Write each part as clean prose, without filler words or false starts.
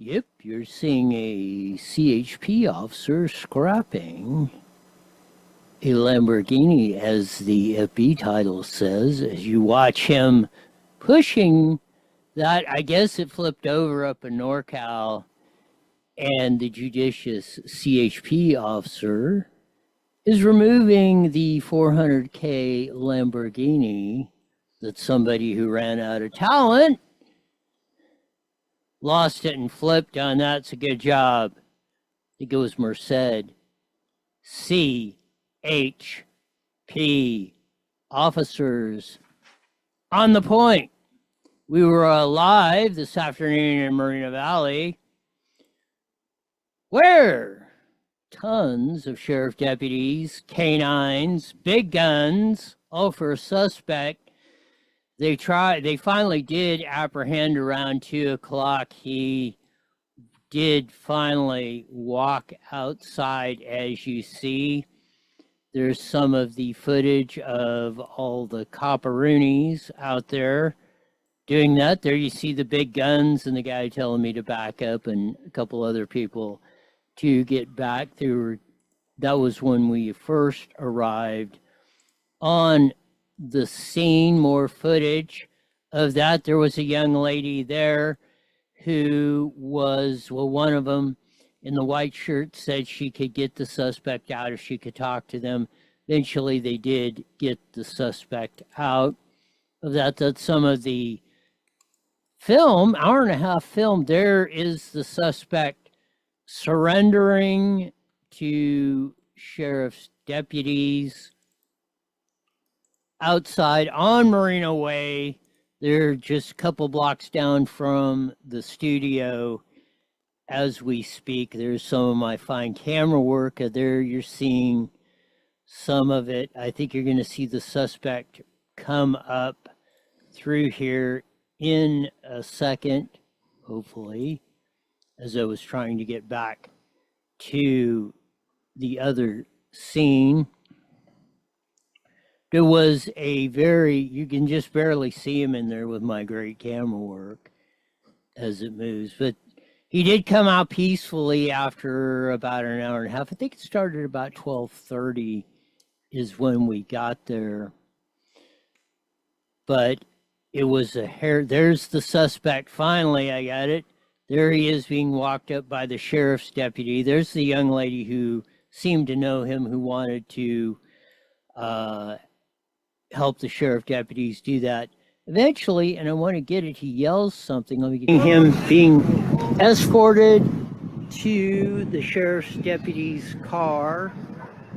Yep, you're seeing a CHP officer scrapping a Lamborghini, as the FB title says, as you watch him pushing that. I guess it flipped over up in NorCal, and the judicious CHP officer is removing the 400K Lamborghini that somebody who ran out of talent lost it and flipped on. That's a good job. I think it was Merced. CHP officers on the point. We were live this afternoon in Moreno Valley, where tons of sheriff deputies, canines, big guns, all for a suspect. They finally did apprehend around 2 o'clock. He did finally walk outside, as you see. There's some of the footage of all the copperoonies out there doing that. There you see the big guns and the guy telling me to back up and a couple other people to get back. That was when we first arrived on the scene. More footage of that. There was a young lady there who was, well, one of them in the white shirt said she could get the suspect out if she could talk to them. Eventually they did get the suspect out of that. That's some of the film, hour and a half film. There is the suspect surrendering to sheriff's deputies outside on Moreno Way. They're just a couple blocks down from the studio as we speak. There's some of my fine camera work. There you're seeing some of it. I think you're going to see the suspect come up through here in a second, hopefully, as I was trying to get back to the other scene. There was you can just barely see him in there with my great camera work as it moves. But he did come out peacefully after about an hour and a half. I think it started about 12:30 is when we got there. But it was there's the suspect. Finally, I got it. There he is being walked up by the sheriff's deputy. There's the young lady who seemed to know him, who wanted to help the sheriff deputies do that. Eventually, and I want to get it, he yells something. Let me get him being escorted to the sheriff's deputy's car.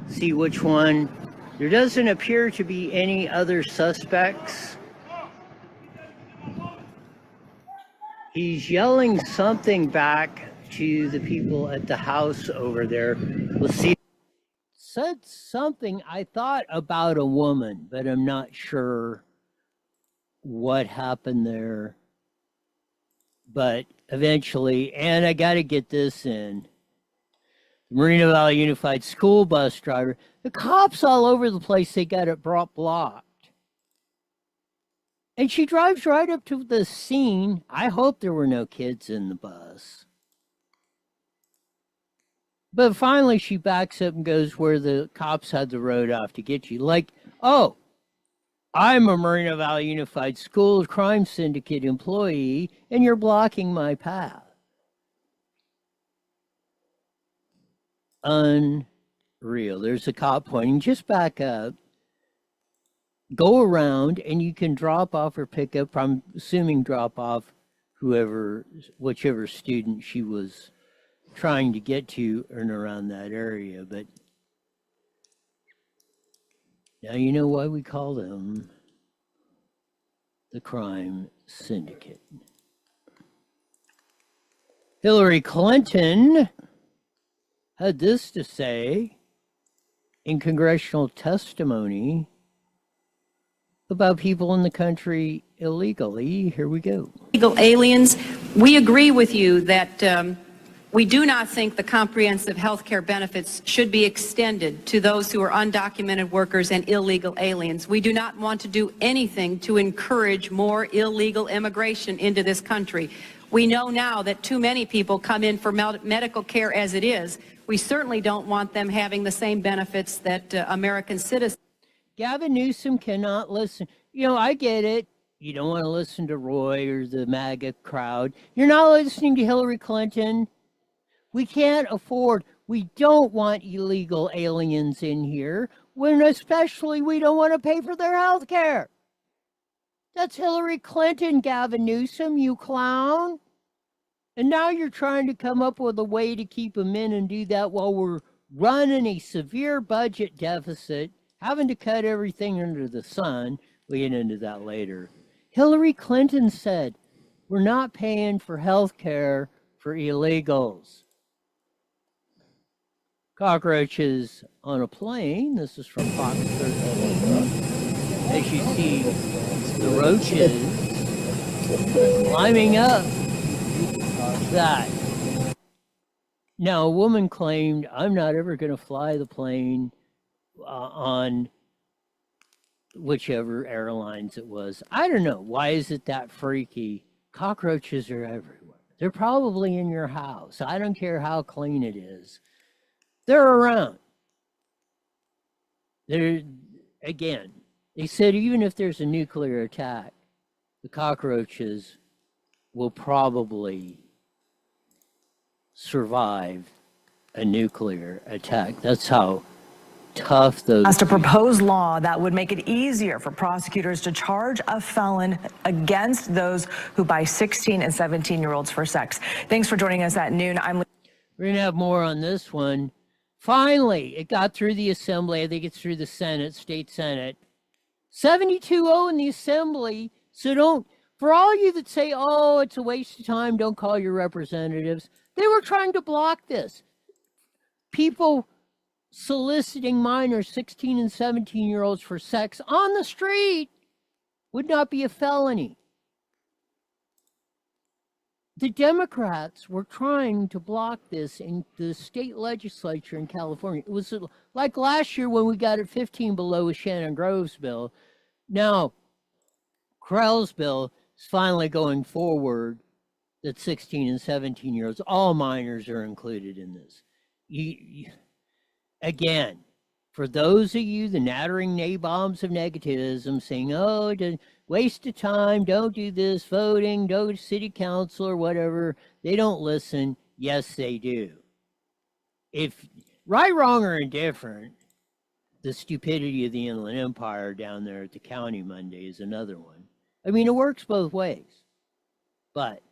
See which one. There doesn't appear to be any other suspects. He's yelling something back to the people at the house over there. Let's see. Said something, I thought, about a woman, but I'm not sure what happened there. But eventually, and I got to get this in. The Moreno Valley Unified School bus driver. The cops all over the place, they got it blocked. And she drives right up to the scene. I hope there were no kids in the bus. But finally, she backs up and goes where the cops had the road off to get you. Like, oh, I'm a Moreno Valley Unified School Crime Syndicate employee, and you're blocking my path. Unreal. There's a cop pointing. Just back up. Go around, and you can drop off or pick up. I'm assuming drop off whichever student she was trying to get to and around that area. But now you know why we call them the crime syndicate. Hillary Clinton had this to say in congressional testimony about people in the country illegally. Here we go. Illegal aliens, we agree with you that we do not think the comprehensive health care benefits should be extended to those who are undocumented workers and illegal aliens. We do not want to do anything to encourage more illegal immigration into this country. We know now that too many people come in for medical care as it is. We certainly don't want them having the same benefits that American citizens. Gavin Newsom cannot listen. You know, I get it. You don't want to listen to Roy or the MAGA crowd. You're not listening to Hillary Clinton. We can't afford, we don't want illegal aliens in here, when especially we don't want to pay for their health care. That's Hillary Clinton, Gavin Newsom, you clown. And now you're trying to come up with a way to keep them in and do that while we're running a severe budget deficit, having to cut everything under the sun. We'll get into that later. Hillary Clinton said, we're not paying for health care for illegals. Cockroaches on a plane. This is from Fox 13. As you see, the roaches climbing up that. Now, a woman claimed, I'm not ever going to fly the plane on whichever airlines it was. I don't know. Why is it that freaky? Cockroaches are everywhere. They're probably in your house. I don't care how clean it is. They're around. They're, again, they said even if there's a nuclear attack, the cockroaches will probably survive a nuclear attack. That's how tough those. Passed a proposed law that would make it easier for prosecutors to charge a felon against those who buy 16 and 17-year-olds for sex. Thanks for joining us at noon. We're going to have more on this one. Finally, it got through the Assembly. I think it's through the Senate, State Senate. 72-0 in the Assembly. So don't, for all you that say, oh, it's a waste of time, don't call your representatives. They were trying to block this. People soliciting minors, 16 and 17-year-olds for sex on the street would not be a felony. The Democrats were trying to block this in the state legislature in California. It was like last year when we got it 15 below with Shannon Grove's bill. Now, Krell's bill is finally going forward that 16 and 17-year-olds, all minors are included in this. Again, for those of you, the nattering nabobs of negativism, saying, oh, waste of time, don't do this, voting, go to city council or whatever, they don't listen. Yes, they do. If right, wrong, or indifferent, the stupidity of the Inland Empire down there at the county Monday is another one. I mean, it works both ways, but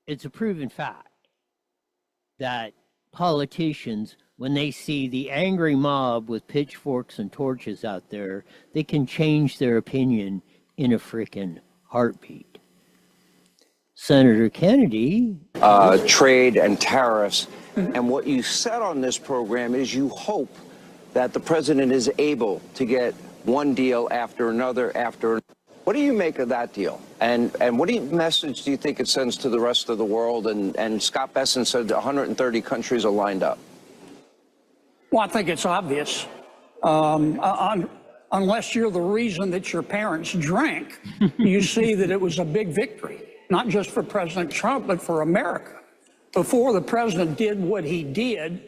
it's a proven fact that politicians, when they see the angry mob with pitchforks and torches out there, they can change their opinion in a frickin' heartbeat. Senator Kennedy. Trade and tariffs. And what you said on this program is you hope that the president is able to get one deal after another after another. What do you make of that deal? And what message do you think it sends to the rest of the world? And Scott Besson said 130 countries are lined up. Well, I think it's obvious. Unless you're the reason that your parents drank, you see that it was a big victory, not just for President Trump, but for America. Before the president did what he did,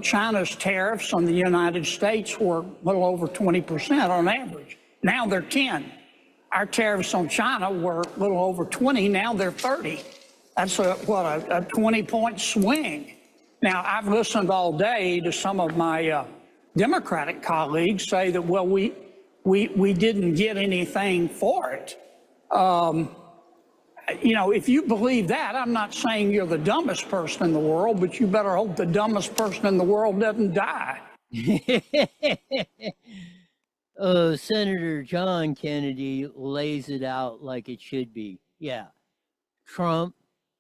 China's tariffs on the United States were a little over 20% on average. Now they're 10. Our tariffs on China were a little over 20. Now they're 30. That's a 20-point swing. Now, I've listened all day to some of my Democratic colleagues say that, well, we didn't get anything for it. You know, if you believe that, I'm not saying you're the dumbest person in the world, but you better hope the dumbest person in the world doesn't die. Oh, Senator John Kennedy lays it out like it should be. Yeah, Trump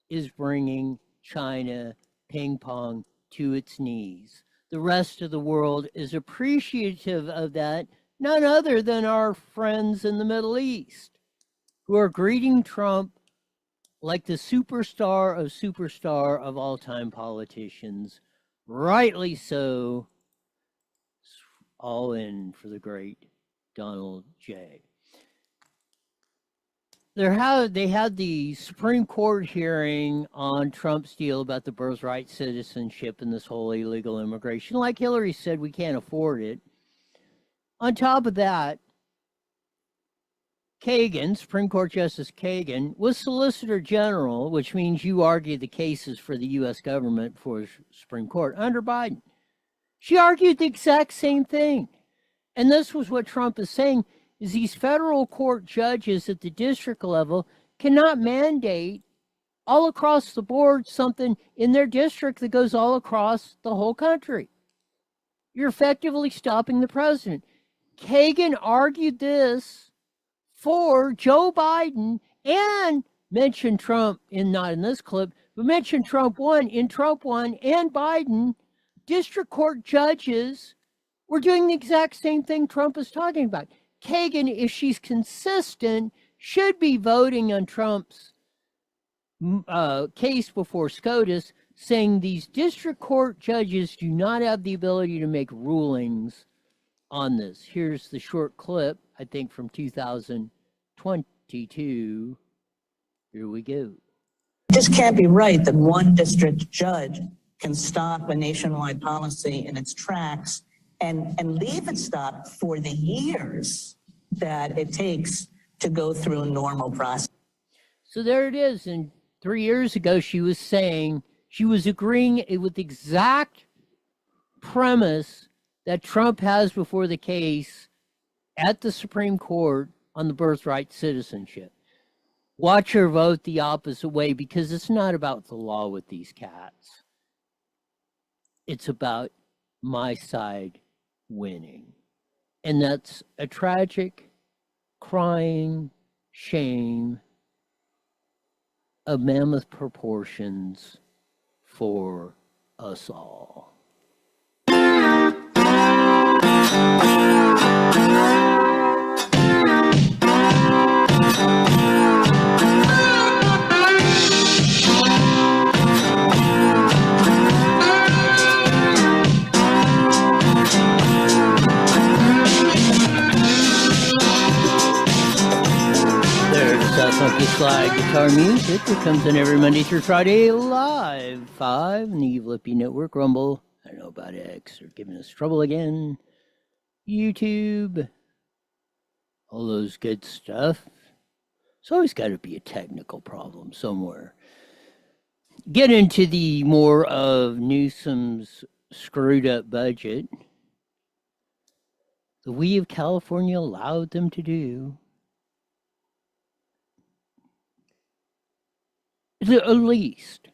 is bringing China ping pong to its knees. The rest of the world is appreciative of that, none other than our friends in the Middle East, who are greeting Trump like the superstar of all-time politicians. Rightly so. All in for the great Donald J. They had the Supreme Court hearing on Trump's deal about the birthright citizenship and this whole illegal immigration. Like Hillary said, we can't afford it. On top of that, Kagan, Supreme Court Justice Kagan, was Solicitor General, which means you argue the cases for the U.S. government before the Supreme Court under Biden. She argued the exact same thing. And this was what Trump is saying, is these federal court judges at the district level cannot mandate all across the board something in their district that goes all across the whole country. You're effectively stopping the president. Kagan argued this for Joe Biden and mentioned Trump not in this clip, but mentioned Trump 1 and Biden. District court judges were doing the exact same thing Trump is talking about. Kagan, if she's consistent, should be voting on Trump's case before SCOTUS, saying these district court judges do not have the ability to make rulings on this. Here's the short clip, I think from 2022. Here we go. It just can't be right that one district judge can stop a nationwide policy in its tracks and leave it stopped for the years that it takes to go through a normal process. So there it is. And 3 years ago, she was saying, she was agreeing with the exact premise that Trump has before the case at the Supreme Court on the birthright citizenship. Watch her vote the opposite way, because it's not about the law with these cats. It's about my side winning. And that's a tragic, crying shame of mammoth proportions for us all. Funky slide guitar music that comes in every Monday through Friday live 5 on the Evil Hippie Network, Rumble. I don't know about X. They're giving us trouble again. YouTube. All those good stuff. It's always got to be a technical problem somewhere. Get into the more of Newsom's screwed up budget that we of California allowed them to do. At least,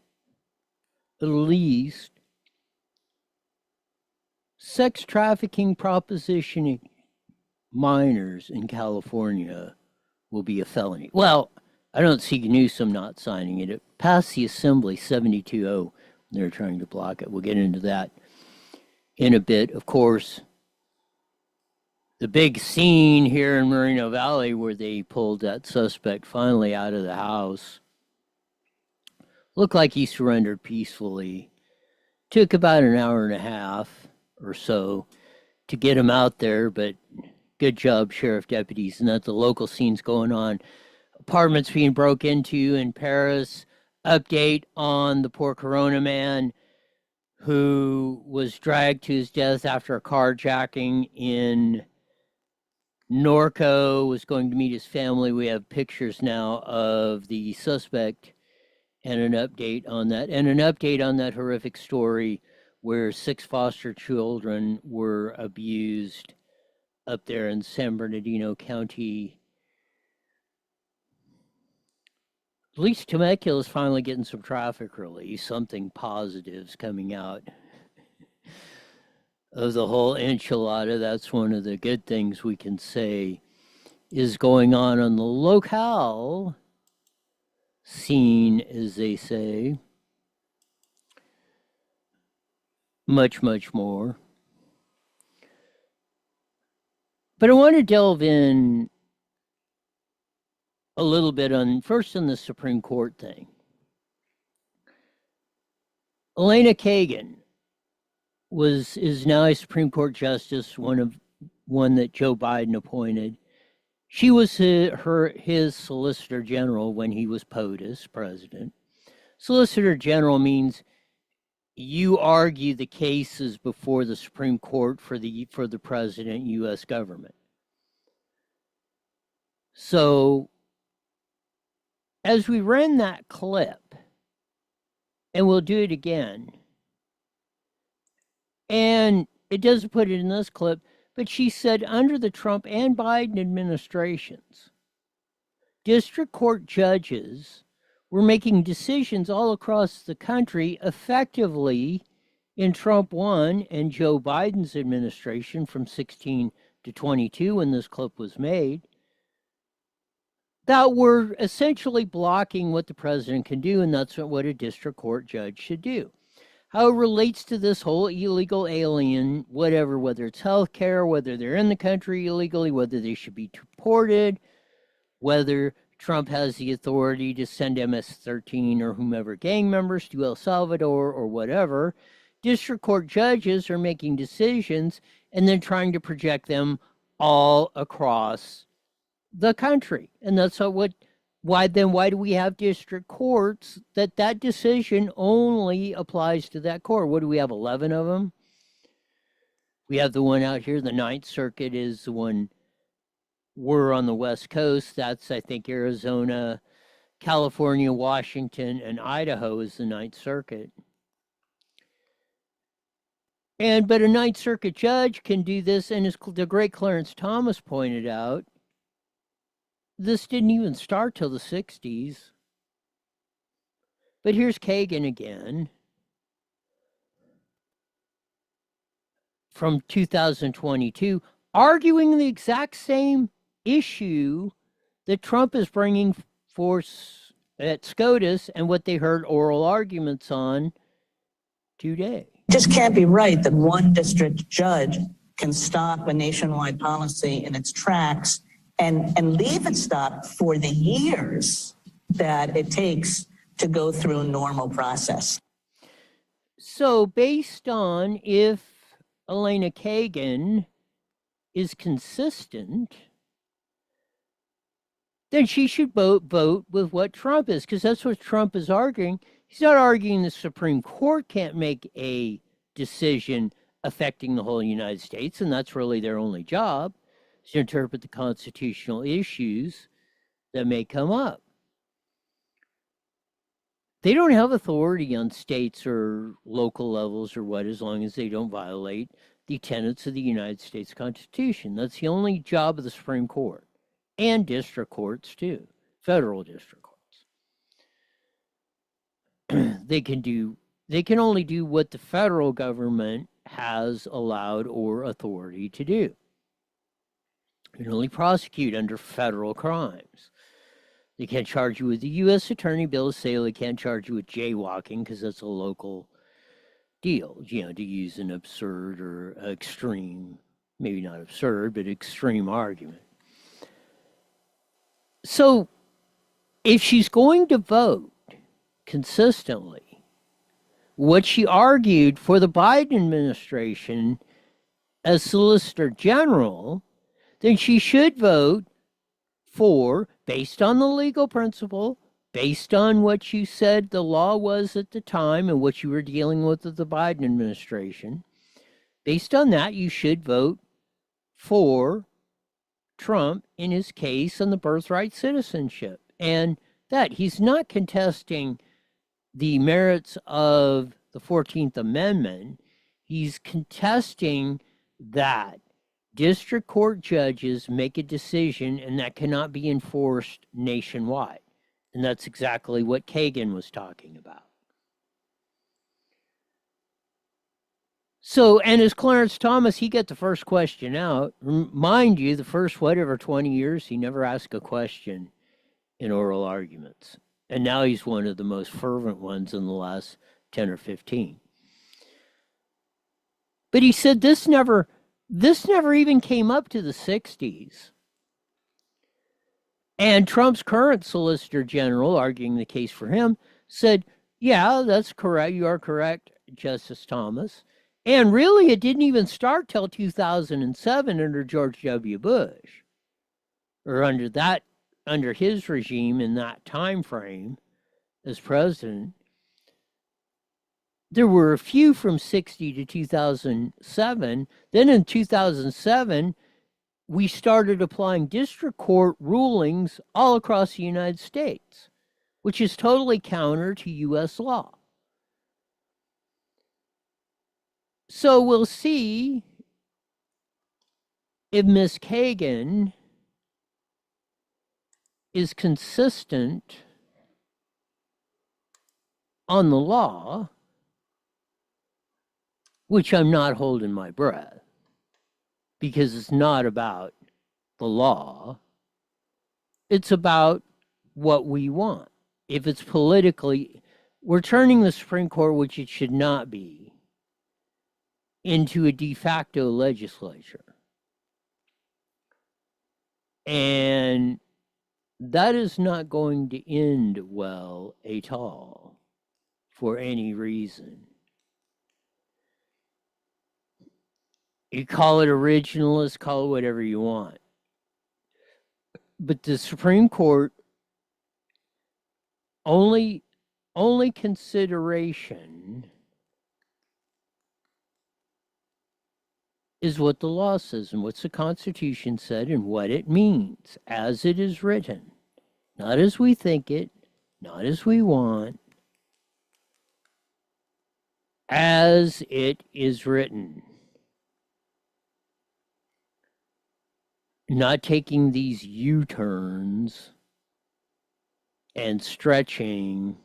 sex trafficking propositioning minors in California will be a felony. Well, I don't see Newsom not signing it. It passed the Assembly 72-0. They're trying to block it. We'll get into that in a bit. Of course, the big scene here in Moreno Valley where they pulled that suspect finally out of the house. Looked like he surrendered peacefully. Took about an hour and a half or so to get him out there, but good job, sheriff deputies. And that the local scene's going on. Apartments being broke into in Paris. Update on the poor Corona man who was dragged to his death after a carjacking in Norco, was going to meet his family. We have pictures now of the suspect and an update on that. And an update on that horrific story where 6 foster children were abused up there in San Bernardino County. At least Temecula is finally getting some traffic relief. Something positive's coming out of the whole enchilada. That's one of the good things we can say is going on the locale scene, as they say. Much, much more. But I want to delve in a little bit on the Supreme Court thing. Elena Kagan is now a Supreme Court justice, one that Joe Biden appointed, She was his Solicitor General when he was POTUS president. Solicitor General means you argue the cases before the Supreme Court for the president, U.S. government. So, as we ran that clip, and we'll do it again, and it doesn't put it in this clip, but she said under the Trump and Biden administrations, district court judges were making decisions all across the country effectively in Trump 1 and Joe Biden's administration from 16 to 22 when this clip was made, that were essentially blocking what the president can do, and that's what a district court judge should do. How it relates to this whole illegal alien, whatever, whether it's health care, whether they're in the country illegally, whether they should be deported, whether Trump has the authority to send MS-13 or whomever gang members to El Salvador or whatever, district court judges are making decisions and then trying to project them all across the country. And that's why do we have district courts that decision only applies to that court? What do we have, 11 of them? We have the one out here, the Ninth Circuit is the one. We're on the West Coast. That's, I think, Arizona, California, Washington, and Idaho is the Ninth Circuit. But a Ninth Circuit judge can do this, and as the great Clarence Thomas pointed out, this didn't even start till the 60s. But here's Kagan again from 2022, arguing the exact same issue that Trump is bringing forth at SCOTUS and what they heard oral arguments on today. It just can't be right that one district judge can stop a nationwide policy in its tracks and leave it stopped for the years that it takes to go through a normal process. So based on if Elena Kagan is consistent, then she should vote with what Trump is, because that's what Trump is arguing. He's not arguing the Supreme Court can't make a decision affecting the whole United States, and that's really their only job, is to interpret the constitutional issues that may come up. They don't have authority on states or local levels or what, as long as they don't violate the tenets of the United States Constitution. That's the only job of the Supreme Court. And district courts, too. Federal district courts. They can only do what the federal government has allowed or authority to do. They can only prosecute under federal crimes. They can't charge you with the U.S. Attorney bill of sale. They can't charge you with jaywalking because that's a local deal, to use an absurd or extreme, maybe not absurd, but extreme argument. So if she's going to vote consistently, what she argued for the Biden administration as Solicitor General, then she should vote for, based on the legal principle, based on what you said the law was at the time and what you were dealing with the Biden administration, based on that, you should vote for Trump in his case on the birthright citizenship. And that he's not contesting the merits of the 14th Amendment. He's contesting that district court judges make a decision and that cannot be enforced nationwide. And that's exactly what Kagan was talking about. So, and as Clarence Thomas, he got the first question out. Mind you, the first, 20 years, he never asked a question in oral arguments. And now he's one of the most fervent ones in the last 10 or 15. But he said this never even came up to the 60s. And Trump's current Solicitor General, arguing the case for him, said, yeah, that's correct. You are correct, Justice Thomas. And really, it didn't even start till 2007 under George W. Bush. or under his regime in that time frame as president, there were a few from 60 to 2007. Then in 2007, we started applying district court rulings all across the United States, which is totally counter to U.S. law. So we'll see if Ms. Kagan is consistent on the law, which I'm not holding my breath, because it's not about the law. It's about what we want. If it's politically, we're turning the Supreme Court, which it should not be, into a de facto legislature. And that is not going to end well at all for any reason. You call it originalist, call it whatever you want. But the Supreme Court only consideration is what the law says and what the Constitution said and what it means as it is written. Not as we think it, not as we want, as it is written. Not taking these U-turns and stretching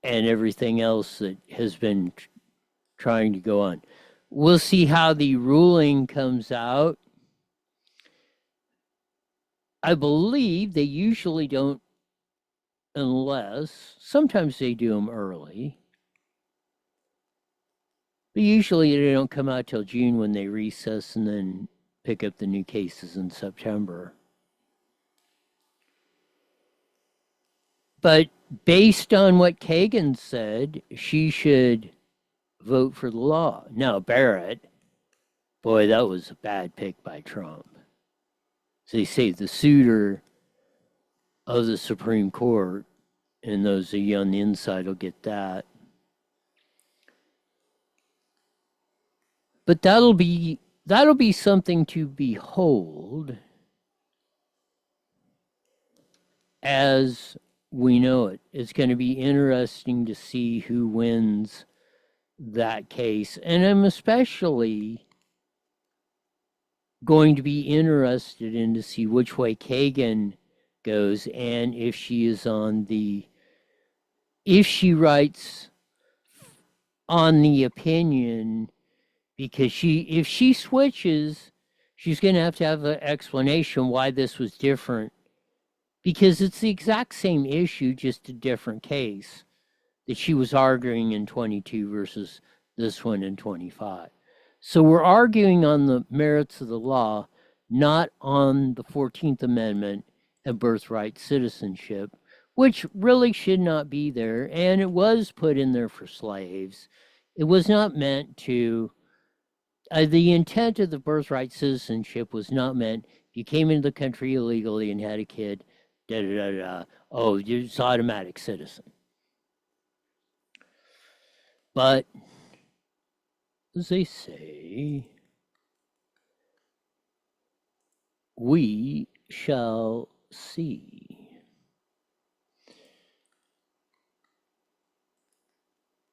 and everything else that has been trying to go on. We'll see how the ruling comes out. I believe they usually don't, unless, sometimes they do them early. But usually they don't come out till June when they recess and then pick up the new cases in September. But based on what Kagan said, she should vote for the law. Now, Barrett, boy, that was a bad pick by Trump. So they say the suitor of the Supreme Court, and those of you on the inside will get that. But that'll be something to behold as we know it. It's going to be interesting to see who wins that case. And I'm especially going to be interested in to see which way Kagan goes and if she is on the, if she writes on the opinion, because if she switches, she's going to have an explanation why this was different, because it's the exact same issue, just a different case that she was arguing in 22 versus this one in 25. So we're arguing on the merits of the law, not on the 14th Amendment and birthright citizenship, which really should not be there. And it was put in there for slaves. It was not meant to, the intent of the birthright citizenship was not meant, you came into the country illegally and had a kid, oh, you're just automatic citizen. But, as they say, we shall see.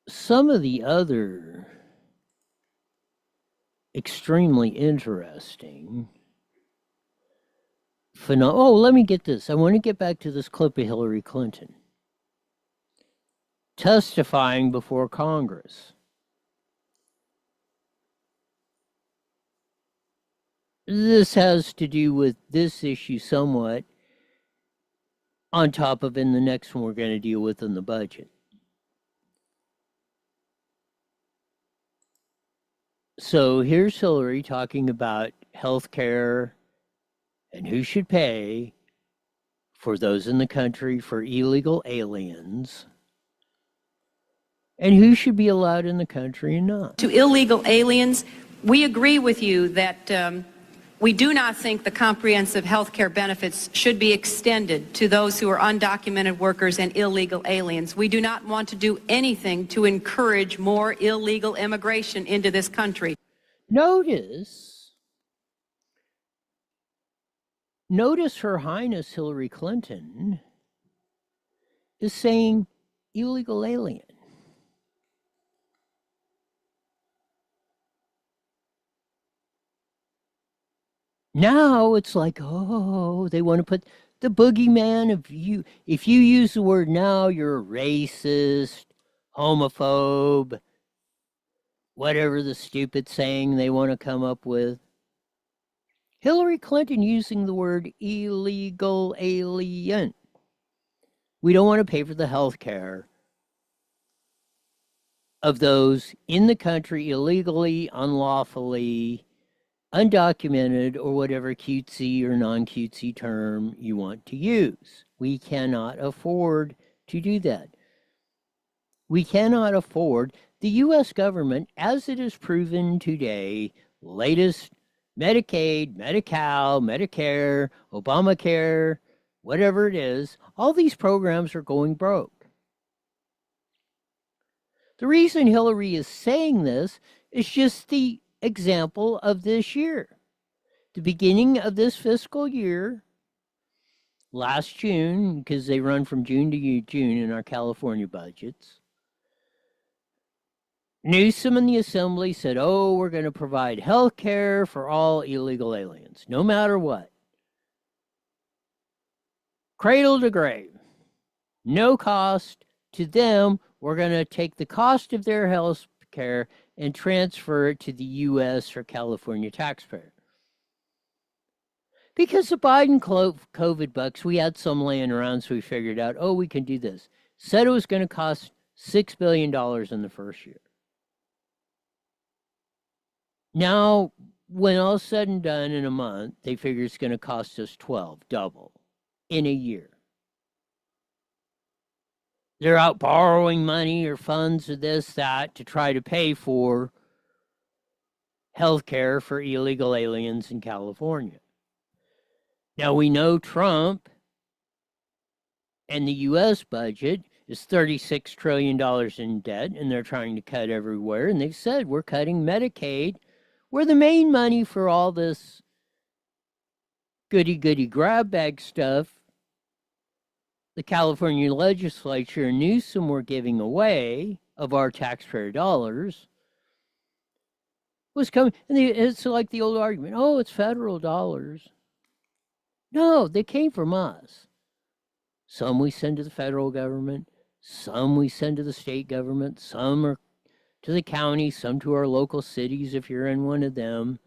Some of the other extremely interesting oh, let me get this. I want to get back to this clip of Hillary Clinton testifying before Congress. This has to do with this issue somewhat, on top of in the next one we're going to deal with in the budget. So here's Hillary talking about health care and who should pay for those in the country for illegal aliens, and who should be allowed in the country and not. To illegal aliens, we agree with you that We do not think the comprehensive health care benefits should be extended to those who are undocumented workers and illegal aliens. We do not want to do anything to encourage more illegal immigration into this country. Notice Her Highness Hillary Clinton is saying illegal alien. Now it's like, oh, they want to put the boogeyman of you. If you use the word now, you're a racist, homophobe, whatever the stupid saying they want to come up with. Hillary Clinton using the word illegal alien. We don't want to pay for the health care of those in the country illegally, unlawfully, undocumented, or whatever cutesy or non-cutesy term you want to use. We cannot afford to do that. We cannot afford the U.S. government, as it is proven today, latest Medicaid, Medi-Cal, Medicare, Obamacare, whatever it is, all these programs are going broke. The reason Hillary is saying this is just the example of this year. The beginning of this fiscal year, last June, because they run from June to June in our California budgets, Newsom and the Assembly said, oh, we're going to provide health care for all illegal aliens, no matter what. Cradle to grave. No cost to them. We're going to take the cost of their health care and transfer it to the U.S. or California taxpayer. Because the Biden COVID bucks, we had some laying around, so we figured out, oh, we can do this. Said it was going to cost $6 billion in the first year. Now, when all said and done in a month, they figure it's going to cost us 12, double, in a year. They're out borrowing money or funds or this, that, to try to pay for health care for illegal aliens in California. Now, we know Trump and the U.S. budget is $36 trillion in debt, and they're trying to cut everywhere. And they've said, we're cutting Medicaid, where the main money for all this goody-goody grab bag stuff the California legislature and Newsom were giving away of our taxpayer dollars was coming. And it's like the old argument, oh, it's federal dollars. No, they came from us. Some we send to the federal government, some we send to the state government, some are to the county, some to our local cities if you're in one of them,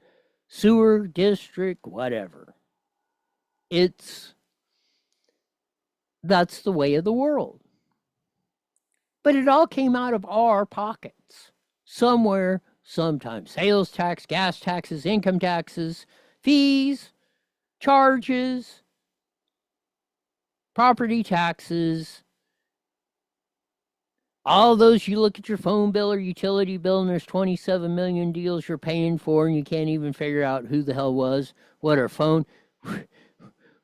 sewer district, whatever. That's the way of the world. But it all came out of our pockets. Somewhere, sometimes. Sales tax, gas taxes, income taxes, fees, charges, property taxes. All those, you look at your phone bill or utility bill and there's 27 million deals you're paying for and you can't even figure out who the hell was, what our phone.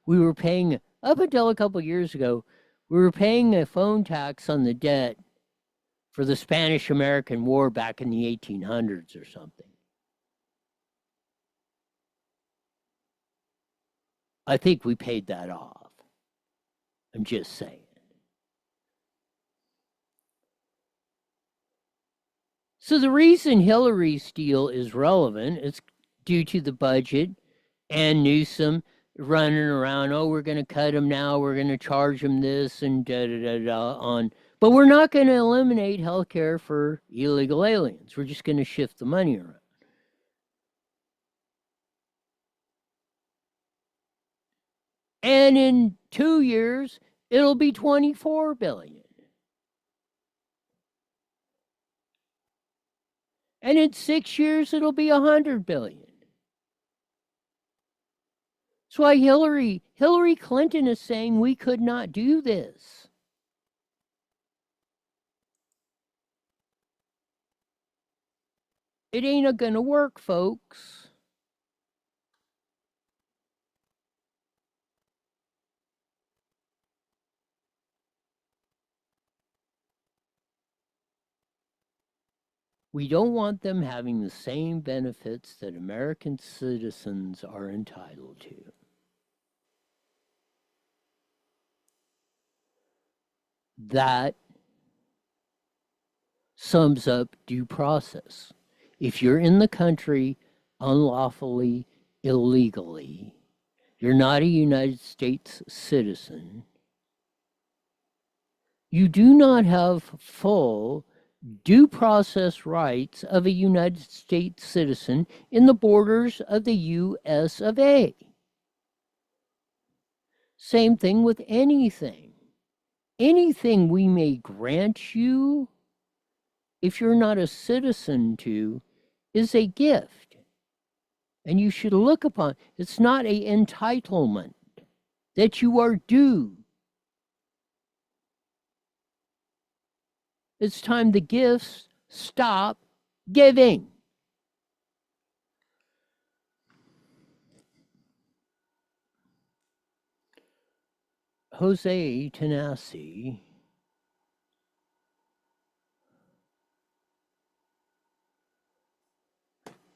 We were paying, up until a couple years ago, we were paying a phone tax on the debt for the Spanish-American War back in the 1800s or something. I think we paid that off. I'm just saying. So the reason Hillary's deal is relevant is due to the budget and Newsom running around, oh, we're going to cut them now, we're going to charge them this and da-da-da-da on. But we're not going to eliminate health care for illegal aliens. We're just going to shift the money around. And in 2 years, it'll be $24 billion. And in 6 years, it'll be $100 billion. That's why Hillary Clinton is saying we could not do this. It ain't gonna work, folks. We don't want them having the same benefits that American citizens are entitled to. That sums up due process. If you're in the country unlawfully, illegally, you're not a United States citizen, you do not have full due process rights of a United States citizen in the borders of the US of A. Same thing with anything. Anything we may grant you, if you're not a citizen to, is a gift. And you should look upon, it's not an entitlement that you are due. It's time the gifts stop giving. Jose Tanasi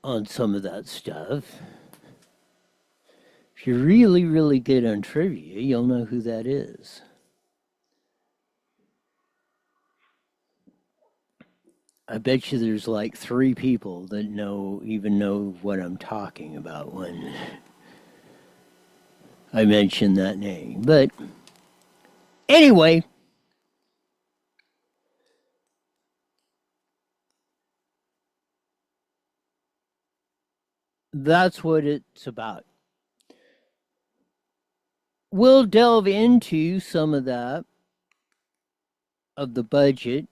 on some of that stuff. If you're really, really good on trivia, you'll know who that is. I bet you there's like 3 people that even know what I'm talking about when I mention that name. But anyway, that's what it's about. We'll delve into some of that, of the budget,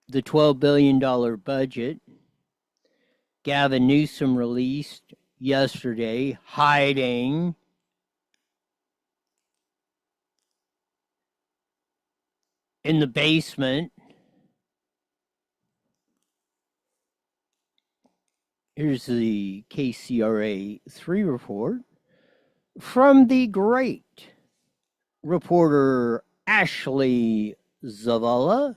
the $12 billion budget. Gavin Newsom released yesterday, hiding in the basement. Here's the KCRA 3 report from the great reporter Ashley Zavala.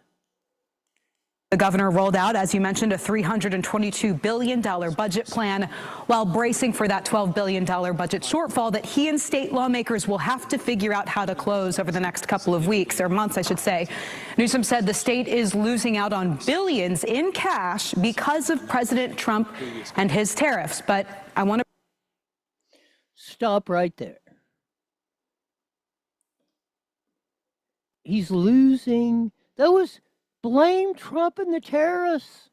The governor rolled out, as you mentioned, a $322 billion budget plan while bracing for that $12 billion budget shortfall that he and state lawmakers will have to figure out how to close over the next couple of weeks, or months, I should say. Newsom said the state is losing out on billions in cash because of President Trump and his tariffs. But I want to stop right there. He's losing. That was blame Trump and the terrorists.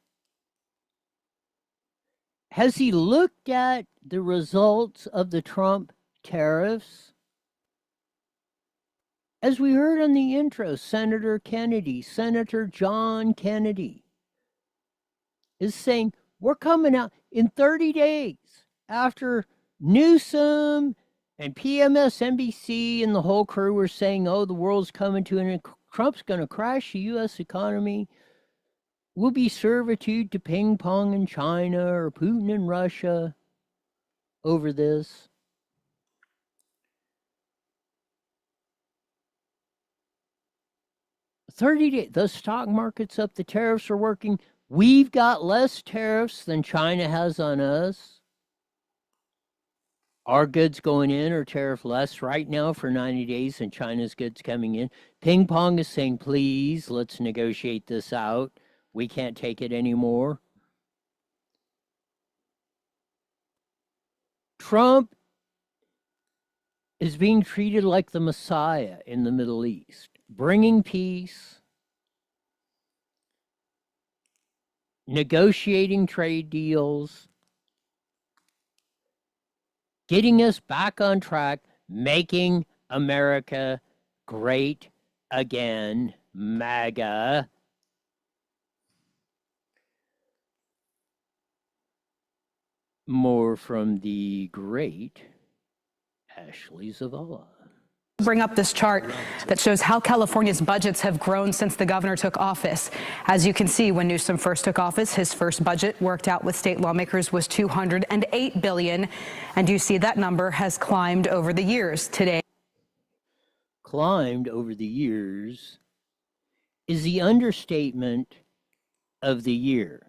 Has he looked at the results of the Trump tariffs? As we heard on the intro, Senator John Kennedy, is saying, we're coming out in 30 days after Newsom and PMSNBC and the whole crew were saying, oh, the world's coming to an end. Trump's going to crash the U.S. economy. We'll be servitude to ping pong in China or Putin in Russia over this. The stock market's up, the tariffs are working. We've got less tariffs than China has on us. Our goods going in are tariff less right now for 90 days and China's goods coming in. Ping pong is saying, please, let's negotiate this out. We can't take it anymore. Trump is being treated like the Messiah in the Middle East, bringing peace, negotiating trade deals, getting us back on track, making America great again, MAGA. More from the great Ashley Zavala. bring up this chart that shows how California's budgets have grown since the governor took office. As you can see, when Newsom first took office, his first budget worked out with state lawmakers was $208 billion. And you see that number has climbed over the years. Today, climbed over the years is the understatement of the year.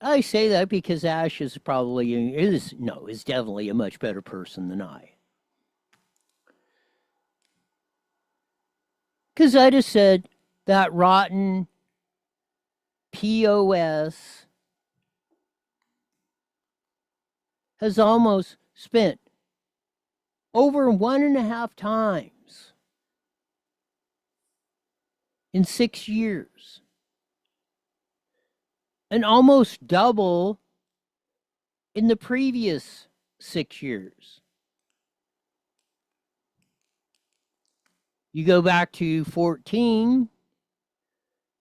I say that because Ash is definitely a much better person than I. Because I just said that rotten POS has almost spent over 1.5 times in 6 years, and almost double in the previous 6 years. You go back to 14,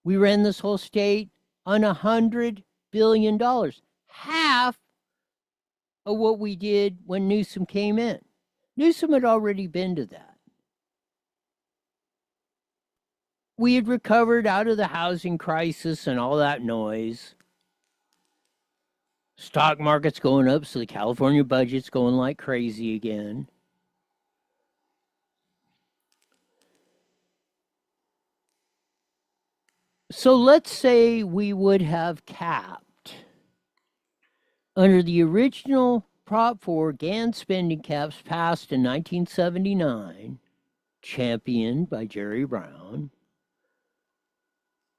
we ran this whole state on $100 billion, half of what we did when Newsom came in. Newsom had already been to that. We had recovered out of the housing crisis and all that noise. Stock market's going up, so the California budget's going like crazy again. So let's say we would have capped under the original Prop 4 GAN spending caps passed in 1979, championed by Jerry Brown,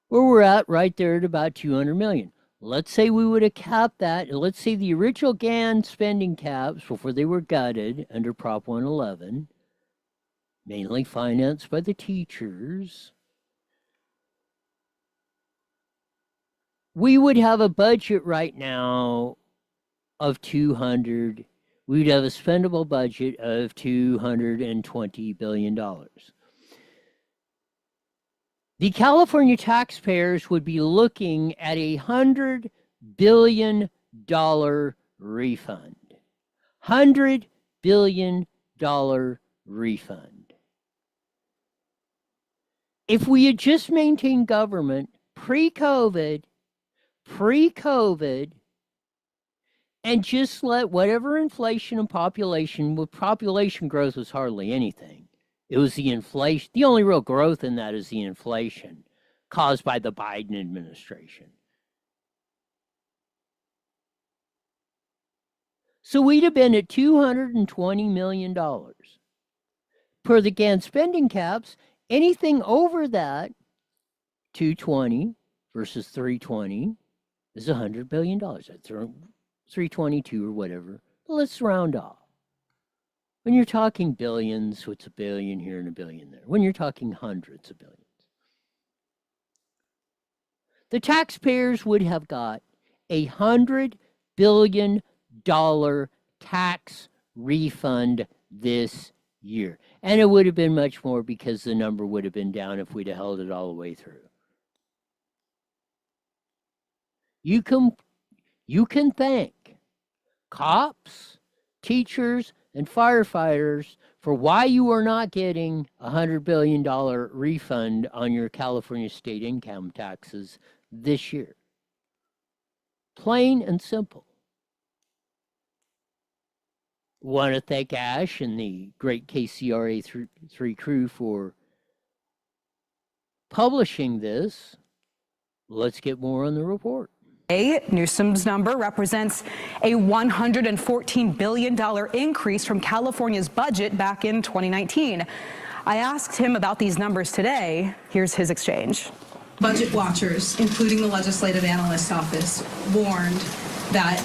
where we're at right there at about 200 million. Let's say we would have capped that. Let's say the original GAN spending caps before they were gutted under Prop 111, mainly financed by the teachers, we would have a budget right now of 200. We'd have a spendable budget of $220 billion. The California taxpayers would be looking at $100 billion refund. $100 billion refund. If we had just maintained government pre-COVID, and just let whatever inflation and population growth was hardly anything. It was the inflation. The only real growth in that is the inflation caused by the Biden administration. So we'd have been at $220 million. Per the GAN spending caps, anything over that, 220 versus 320, is $100 billion. That's 322 or whatever. But let's round off. When you're talking billions, what's a billion here and a billion there? When you're talking hundreds of billions. The taxpayers would have got $100 billion tax refund this year. And it would have been much more because the number would have been down if we'd have held it all the way through. You can thank cops, teachers, and firefighters for why you are not getting $100 billion refund on your California state income taxes this year. Plain and simple. Want to thank Ash and the great KCRA 3 crew for publishing this. Let's get more on the report. Newsom's number represents a $114 billion increase from California's budget back in 2019. I asked him about these numbers today. Here's his exchange. Budget watchers, including the Legislative Analyst's Office, warned that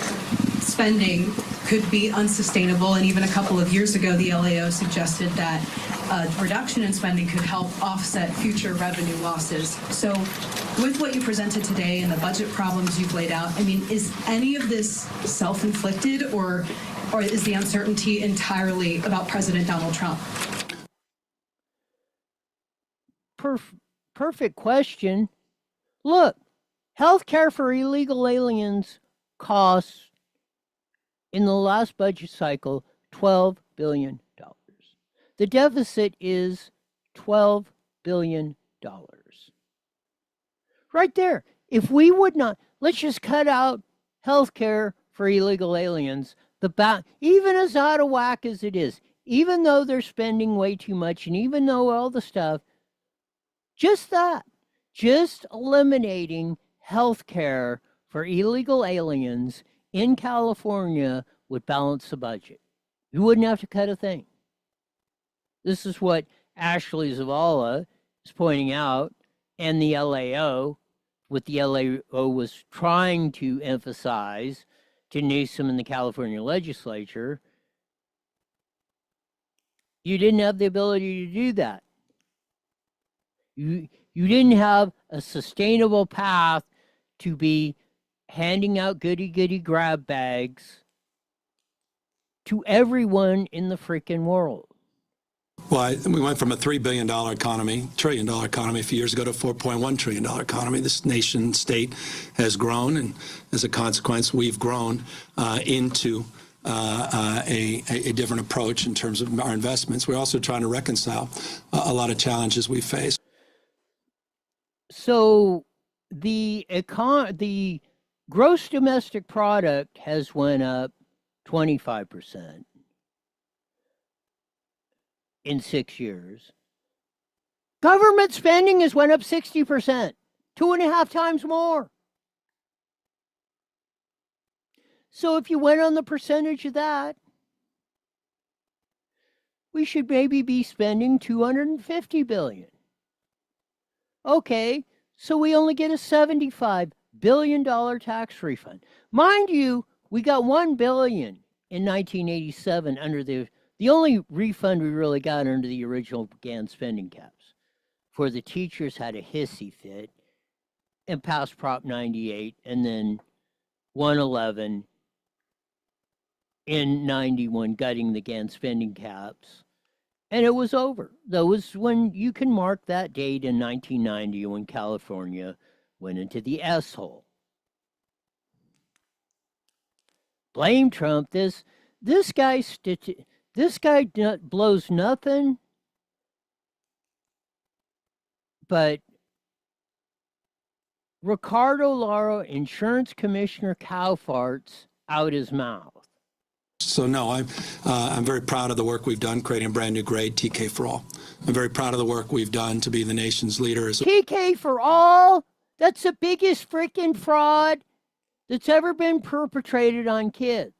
spending could be unsustainable, and even a couple of years ago, the LAO suggested that a reduction in spending could help offset future revenue losses. So with what you presented today and the budget problems you've laid out, I mean, is any of this self-inflicted, or is the uncertainty entirely about President Donald Trump? Perfect question. Look, health care for illegal aliens costs in the last budget cycle $12 billion. The deficit is $12 billion. Right there. If we would not, let's just cut out health care for illegal aliens, even as out of whack as it is, even though they're spending way too much, and even though all the stuff, just eliminating health care for illegal aliens in California would balance the budget. You wouldn't have to cut a thing. This is what Ashley Zavala is pointing out, and the LAO, what the LAO was trying to emphasize to Newsom in the California legislature. You didn't have the ability to do that. You didn't have a sustainable path to be handing out goody-goody grab bags to everyone in the freaking world. Well, we went from a $3 billion economy, trillion-dollar economy a few years ago to a $4.1 trillion economy. This nation state has grown, and as a consequence, we've grown into a different approach in terms of our investments. We're also trying to reconcile a lot of challenges we face. So the gross domestic product has went up 25% in 6 years. Government spending has went up 60%, 2.5 times more. So if you went on the percentage of that, we should maybe be spending $250 billion. Okay, so we only get a $75 billion tax refund. Mind you, we got $1 billion in 1987 under the only refund we really got under the original GAN spending caps. For the teachers had a hissy fit and passed Prop 98 and then 111 in 91 gutting the GAN spending caps. And it was over. That was when you can mark that date in 1990 when California went into the S-hole. Blame Trump. This guy blows nothing but Ricardo Lara, insurance commissioner, cow farts out his mouth. So no, I'm very proud of the work we've done creating a brand new grade, TK for all. I'm very proud of the work we've done to be the nation's leader. TK for all? That's the biggest freaking fraud that's ever been perpetrated on kids.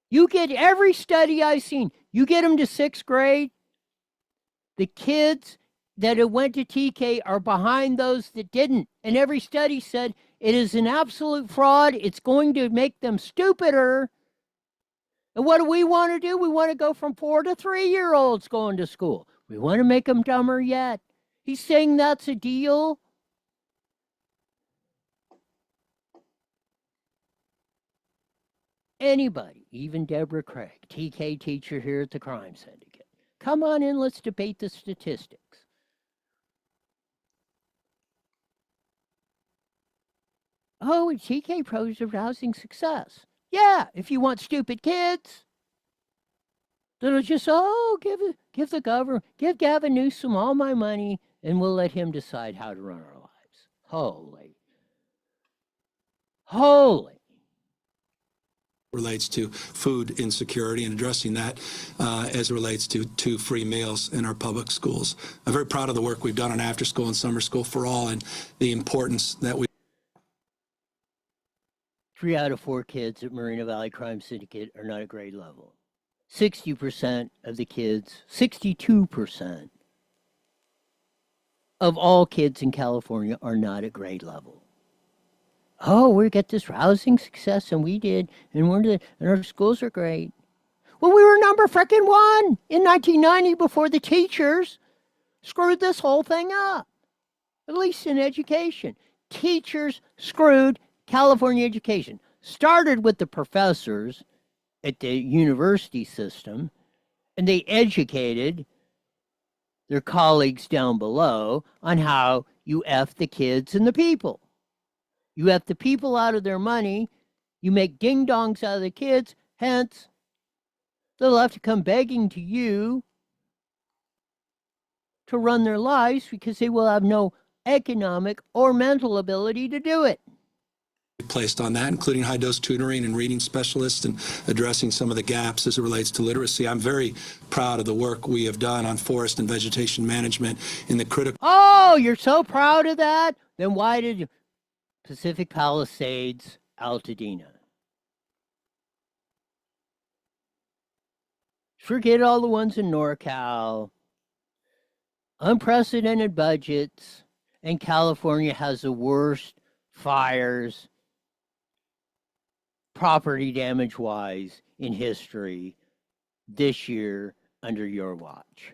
You get every study I've seen, you get them to 6th grade, the kids that went to TK are behind those that didn't. And every study said it is an absolute fraud. It's going to make them stupider. And what do we want to do? We want to go from 4 to 3-year-olds going to school. We want to make them dumber yet. He's saying that's a deal. Anybody, even Deborah Craig, TK teacher here at the Crime Syndicate, come on in, let's debate the statistics. Oh, TK pros are rousing success. Yeah, if you want stupid kids that'll just, give the government, give Gavin Newsom all my money and we'll let him decide how to run our lives. Holy. Relates to food insecurity and addressing that as it relates to free meals in our public schools. I'm very proud of the work we've done on after school and summer school for all and the importance that we 3 out of 4 kids at Moreno Valley Crime Syndicate are not at grade level. 60% of the kids, 62% of all kids in California are not at grade level. Oh, we get this rousing success, and we did, and our schools are great. Well, we were number frickin' 1 in 1990 before the teachers screwed this whole thing up, at least in education. Teachers screwed California education. Started with the professors at the university system, and they educated their colleagues down below on how you F the kids and the people. You F the people out of their money, you make ding-dongs out of the kids, hence, they'll have to come begging to you to run their lives because they will have no economic or mental ability to do it. Placed on that, including high-dose tutoring and reading specialists and addressing some of the gaps as it relates to literacy. I'm very proud of the work we have done on forest and vegetation management in the critical... Oh, you're so proud of that? Then why did Pacific Palisades, Altadena. Forget all the ones in NorCal. Unprecedented budgets, and California has the worst fires, property damage-wise, in history this year under your watch.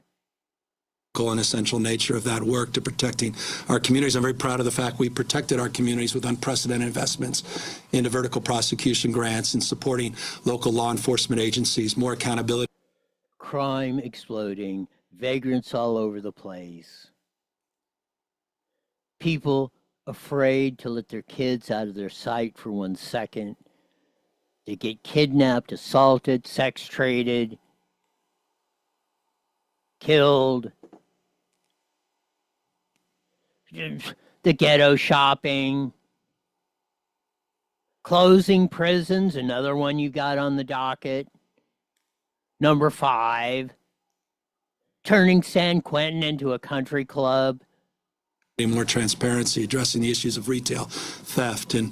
And essential nature of that work to protecting our communities. I'm very proud of the fact we protected our communities with unprecedented investments into vertical prosecution grants and supporting local law enforcement agencies, more accountability. Crime exploding, vagrants all over the place. People afraid to let their kids out of their sight for 1 second. They get kidnapped, assaulted, sex traded, killed. The ghetto shopping. Closing prisons, another one you got on the docket. Number 5. Turning San Quentin into a country club. More transparency, addressing the issues of retail theft and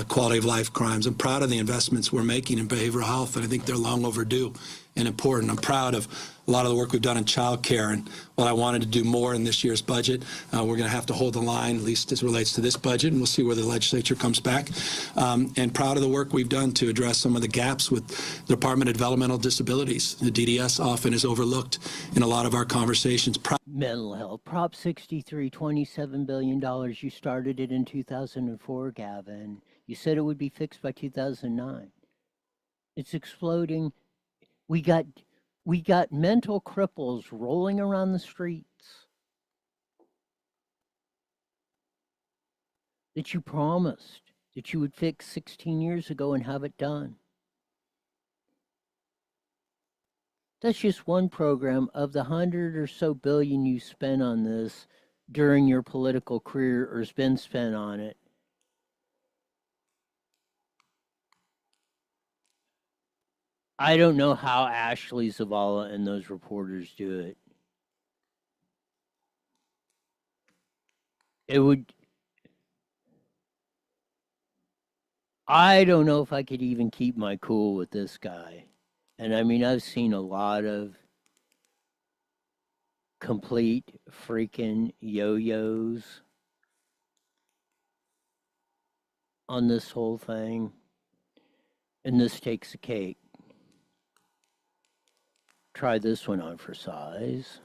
quality of life crimes. I'm proud of the investments we're making in behavioral health, and I think they're long overdue and important. I'm proud of a lot of the work we've done in child care, and while I wanted to do more in this year's budget, we're going to have to hold the line, at least as it relates to this budget, and we'll see where the legislature comes back. And proud of the work we've done to address some of the gaps with the Department of Developmental Disabilities. The DDS often is overlooked in a lot of our conversations. Mental health, Prop 63, $27 billion. You started it in 2004, Gavin. You said it would be fixed by 2009. It's exploding. We got mental cripples rolling around the streets that you promised that you would fix 16 years ago and have it done. That's just one program of the 100 or so billion you spent on this during your political career or has been spent on it. I don't know how Ashley Zavala and those reporters do it. I don't know if I could even keep my cool with this guy. And I mean, I've seen a lot of complete freaking yo-yos on this whole thing. And this takes a cake. Try this one on for size.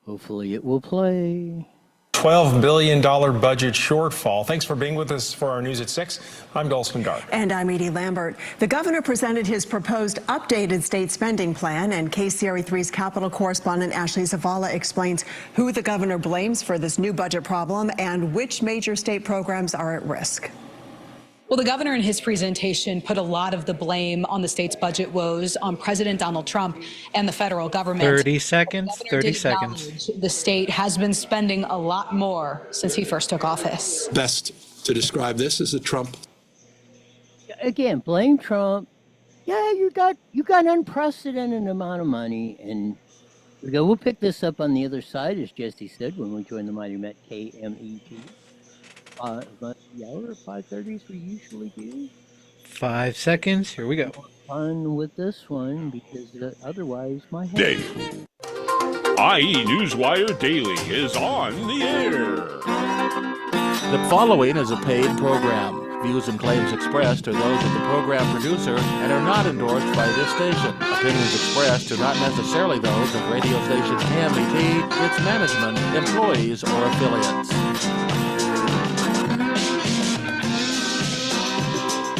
Hopefully it will play. $12 billion budget shortfall. Thanks for being with us for our News at 6. I'm Dalston Gard. And I'm Edie Lambert. The governor presented his proposed updated state spending plan, and KCRA3's Capitol correspondent Ashley Zavala explains who the governor blames for this new budget problem and which major state programs are at risk. Well, the governor in his presentation put a lot of the blame on the state's budget woes on President Donald Trump and the federal government. 30 seconds, 30 seconds. The state has been spending a lot more since he first took office. Best to describe this as a Trump. Again, blame Trump. Yeah, you got unprecedented amount of money, and we'll pick this up on the other side, as Jesse said, when we join the Mighty Met KMET. But the hour 5:30 is we usually do. 5 seconds. Here we go. Fun with this one because otherwise my head. Day. IE Newswire Daily is on the air. The following is a paid program. Views and claims expressed are those of the program producer and are not endorsed by this station. Opinions expressed are not necessarily those of radio station KMET, its management, employees, or affiliates.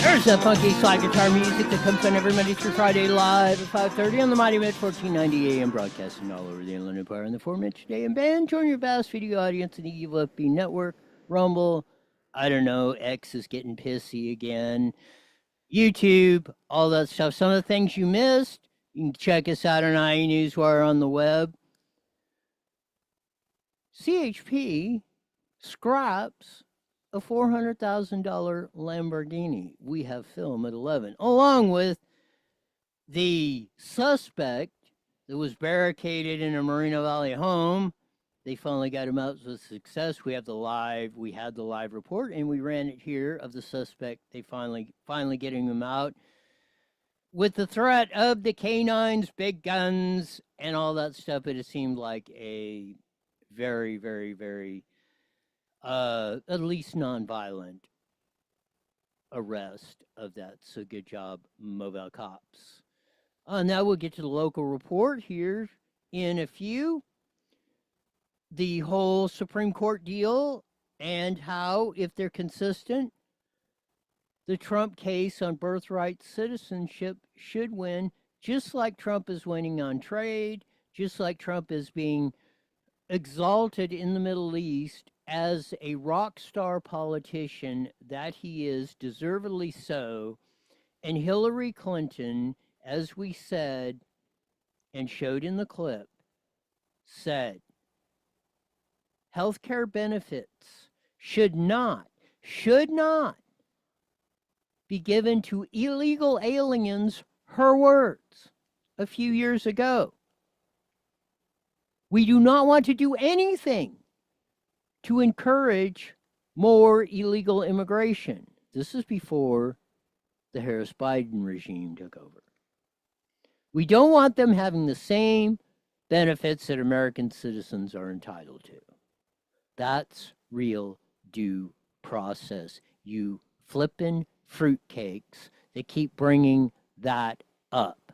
There's that funky slide guitar music that comes on every Monday through Friday live at 5:30 on the Mighty Met 1490 AM, broadcasting all over the Inland Empire in the 4-minute day and band. Join your vast video audience in the Evil FB Network, Rumble. I don't know, X is getting pissy again. YouTube, all that stuff. Some of the things you missed, you can check us out on IE Newswire on the web. CHP scraps a $400,000 Lamborghini. We have film at 11, along with the suspect that was barricaded in a Moreno Valley home They finally got him out with success. We had the live report, and we ran it here of the suspect. They finally getting him out with the threat of the canines, big guns, and all that stuff. It seemed like a very, very, very, at least nonviolent arrest of that. So good job, mobile cops. Now we'll get to the local report here in a few. The whole Supreme Court deal and how, if they're consistent, the Trump case on birthright citizenship should win, just like Trump is winning on trade, just like Trump is being exalted in the Middle East as a rock star politician that he is, deservedly so. And Hillary Clinton, as we said and showed in the clip, said healthcare benefits should not be given to illegal aliens, her words, a few years ago. We do not want to do anything to encourage more illegal immigration. This is before the Harris-Biden regime took over. We don't want them having the same benefits that American citizens are entitled to. That's real due process. You flippin' fruitcakes that keep bringing that up.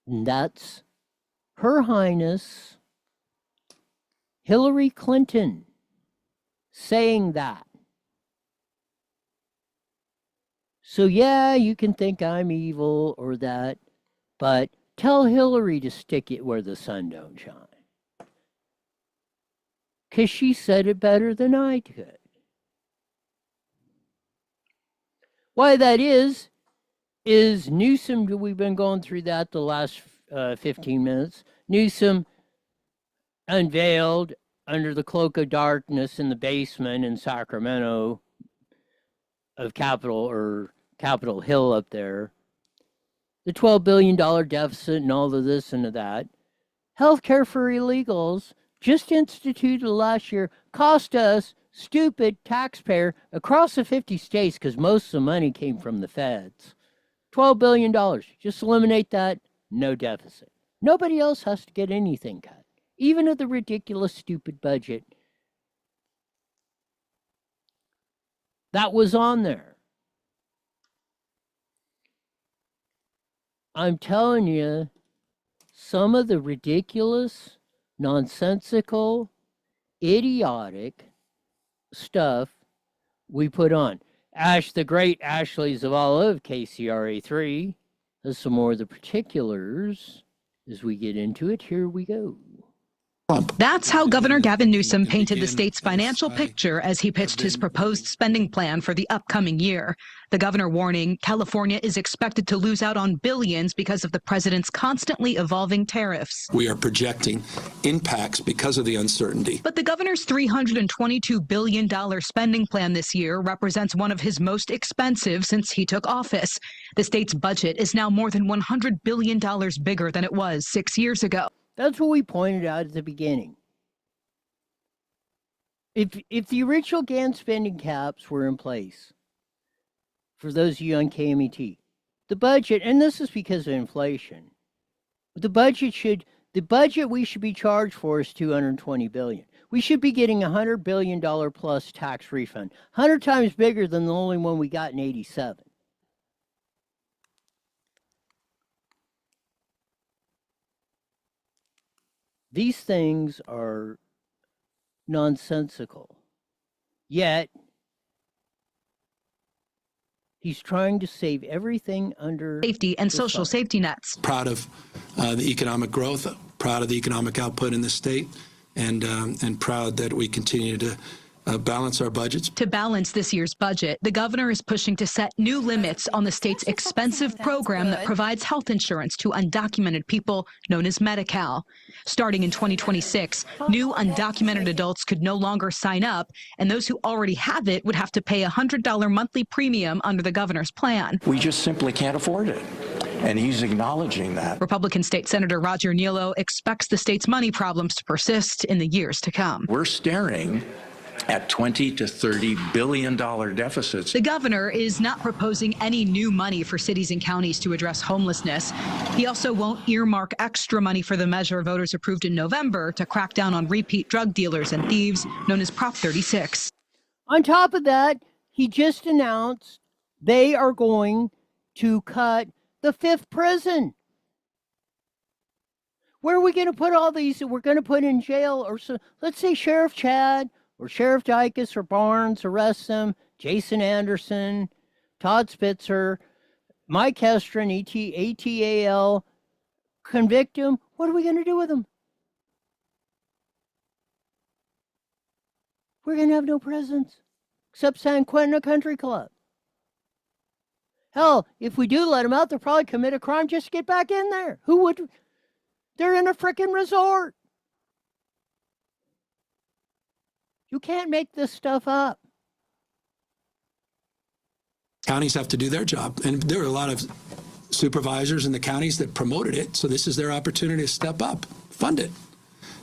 And that's Her Highness Hillary Clinton saying that. So yeah, you can think I'm evil or that, but tell Hillary to stick it where the sun don't shine. Because she said it better than I could. Why that is Newsom, we've been going through that the last 15 minutes. Newsom unveiled under the cloak of darkness in the basement in Sacramento of Capitol Hill up there, the $12 billion deficit and all of this and of that. Healthcare for illegals, just instituted last year, cost us, stupid taxpayer, across the 50 states, because most of the money came from the feds, $12 billion. Just eliminate that, no deficit. Nobody else has to get anything cut, even of the ridiculous, stupid budget that was on there. I'm telling you, some of the ridiculous, nonsensical, idiotic stuff we put on. The great Ashley Zavala of KCRA3 has some more of the particulars as we get into it. Here we go. That's how Governor Gavin Newsom painted the state's financial picture as he pitched his proposed spending plan for the upcoming year. The governor warning California is expected to lose out on billions because of the president's constantly evolving tariffs. We are projecting impacts because of the uncertainty. But the governor's $322 billion spending plan this year represents one of his most expensive since he took office. The state's budget is now more than $100 billion bigger than it was 6 years ago. That's what we pointed out at the beginning. If the original GAN spending caps were in place, for those of you on KMET, the budget, and this is because of inflation, the budget we should be charged for is $220 billion. We should be getting $100 billion plus tax refund, 100 times bigger than the only one we got in '87. These things are nonsensical. Yet, he's trying to save everything under safety and social safety nets. Proud of the economic growth, proud of the economic output in the state, and proud that we continue to balance our budgets. To balance this year's budget, the governor is pushing to set new limits on the state's expensive program that provides health insurance to undocumented people known as Medi-Cal. Starting in 2026, new undocumented adults could no longer sign up, and those who already have it would have to pay a $100 monthly premium under the governor's plan. We just simply can't afford it. and he's acknowledging that. Republican State Senator Roger Niello expects the state's money problems to persist in the years to come. We're staring at $20 to $30 billion deficits. The governor is not proposing any new money for cities and counties to address homelessness. He also won't earmark extra money for the measure voters approved in November to crack down on repeat drug dealers and thieves, known as Prop 36. On top of that, he just announced they are going to cut the 5th prison. Where are we going to put all these that we're going to put in jail? Or so, let's say Sheriff Chad or Sheriff Dicus or Barnes arrest them, Jason Anderson, Todd Spitzer, Mike Hestron, ATAL, convict him. What are we going to do with them? We're going to have no prisons except San Quentin Country Club. Hell, if we do let them out, they'll probably commit a crime just to get back in there. Who would? They're in a frickin' resort. You can't make this stuff up. Counties have to do their job. And there are a lot of supervisors in the counties that promoted it. So this is their opportunity to step up, fund it.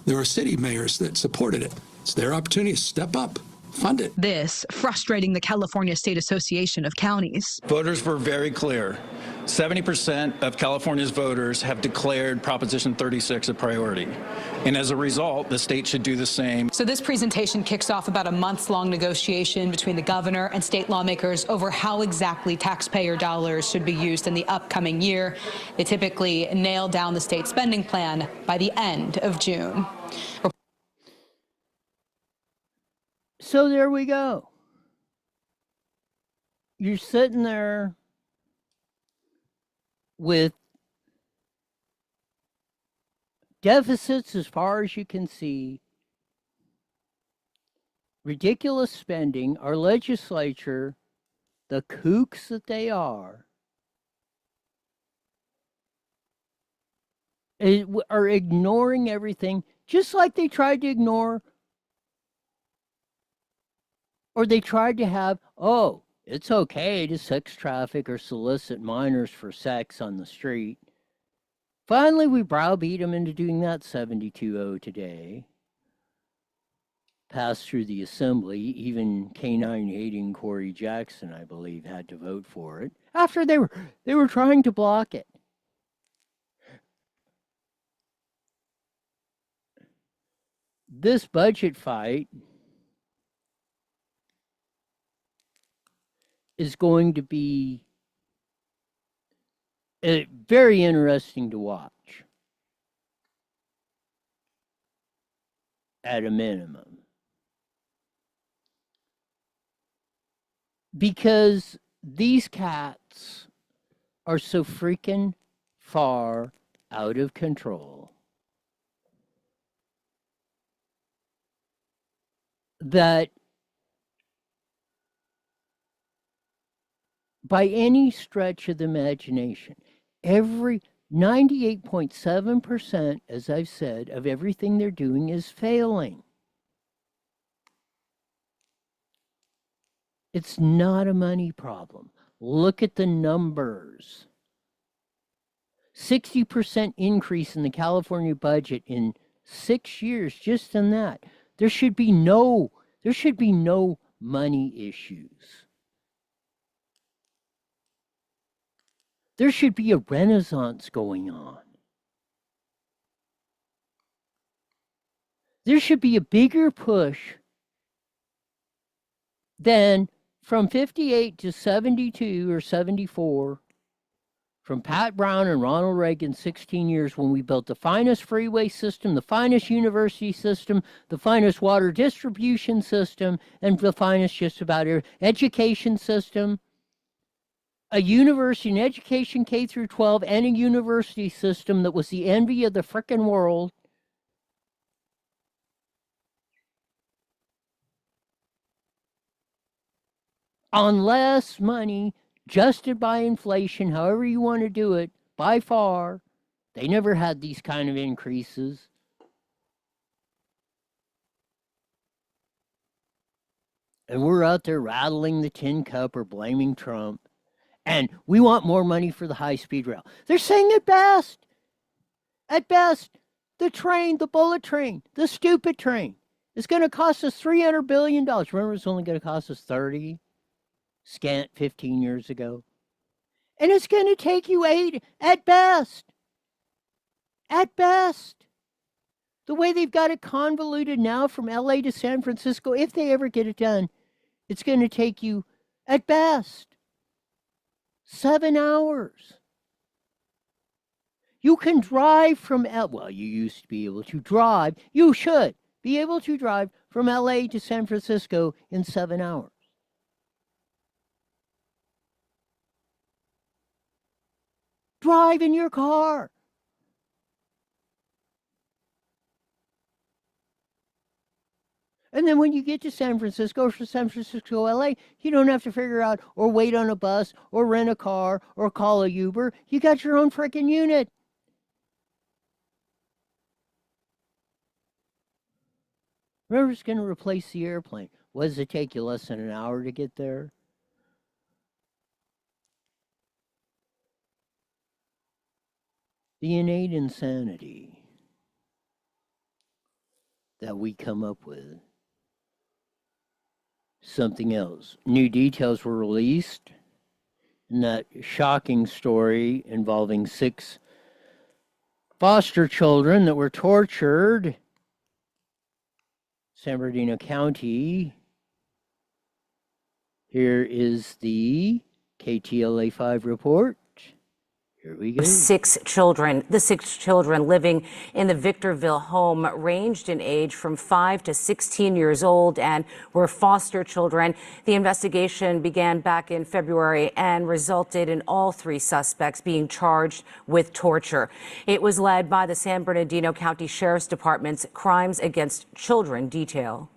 There are city mayors that supported it. It's their opportunity to step up, fund it. This frustrating the California State Association of Counties. Voters were very clear. 70% of California's voters have declared Proposition 36 a priority. And as a result, the state should do the same. So this presentation kicks off about a months-long negotiation between the governor and state lawmakers over how exactly taxpayer dollars should be used in the upcoming year. They typically nail down the state spending plan by the end of June. So there we go. You're sitting there with deficits as far as you can see, ridiculous spending, our legislature, the kooks that they are ignoring everything, just like they tried to ignore, or they tried to have, oh, it's okay to sex traffic or solicit minors for sex on the street. Finally, we browbeat them into doing that 72-0 today. Passed through the assembly. Even canine-hating Corey Jackson, I believe, had to vote for it after they were trying to block it. This budget fight is going to be very interesting to watch, at a minimum. Because these cats are so freaking far out of control that by any stretch of the imagination, every 98.7%, as I've said, of everything they're doing is failing. It's not a money problem. Look at the numbers. 60% increase in the California budget in 6 years, just in that. There should be no money issues. There should be a renaissance going on. There should be a bigger push than from 58 to 72 or 74, from Pat Brown and Ronald Reagan, 16 years, when we built the finest freeway system, the finest university system, the finest water distribution system, and the finest just about education system. A university, an education K through 12, and a university system that was the envy of the frickin' world. On less money, adjusted by inflation, however you want to do it, by far. They never had these kind of increases. And we're out there rattling the tin cup or blaming Trump. And we want more money for the high-speed rail. They're saying at best, the train, the bullet train, the stupid train, is going to cost us $300 billion. Remember, it's only going to cost us 30, scant 15 years ago. And it's going to take you 8 at best. At best. The way they've got it convoluted now from LA to San Francisco, if they ever get it done, it's going to take you, at best, 7 hours. You can drive from well, you used to be able to drive. You should be able to drive from LA to San Francisco in 7 hours. Drive in your car. And then when you get to San Francisco or from San Francisco, LA, you don't have to figure out or wait on a bus or rent a car or call a Uber. You got your own freaking unit. Remember, it's going to replace the airplane. What does it take you, less than an hour to get there? The innate insanity that we come up with. Something else. New details were released in that shocking story involving 6 foster children that were tortured. San Bernardino County. Here is the KTLA5 report. Here we go. The 6 children living in the Victorville home ranged in age from 5 to 16 years old and were foster children. The investigation began back in February and resulted in all 3 suspects being charged with torture. It was led by the San Bernardino County Sheriff's Department's Crimes Against Children detail.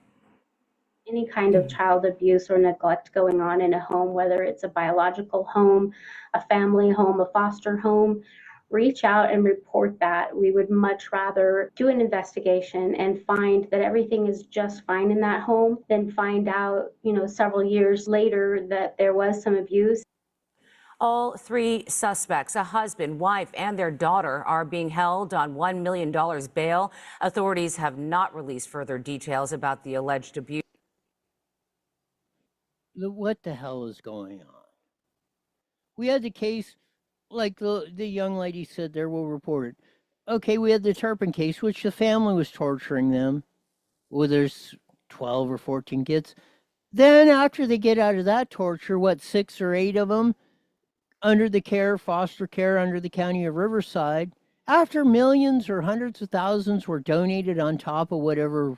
Any kind of child abuse or neglect going on in a home, whether it's a biological home, a family home, a foster home, reach out and report that. We would much rather do an investigation and find that everything is just fine in that home than find out, several years later that there was some abuse. All 3 suspects, a husband, wife, and their daughter, are being held on $1 million bail. Authorities have not released further details about the alleged abuse. What the hell is going on? We had the case, like the young lady said there, we'll report it. Okay, we had the Turpin case, which the family was torturing them. Well, there's 12 or 14 kids. Then after they get out of that torture, 6 or 8 of them under the care, foster care under the county of Riverside, after millions or hundreds of thousands were donated on top of whatever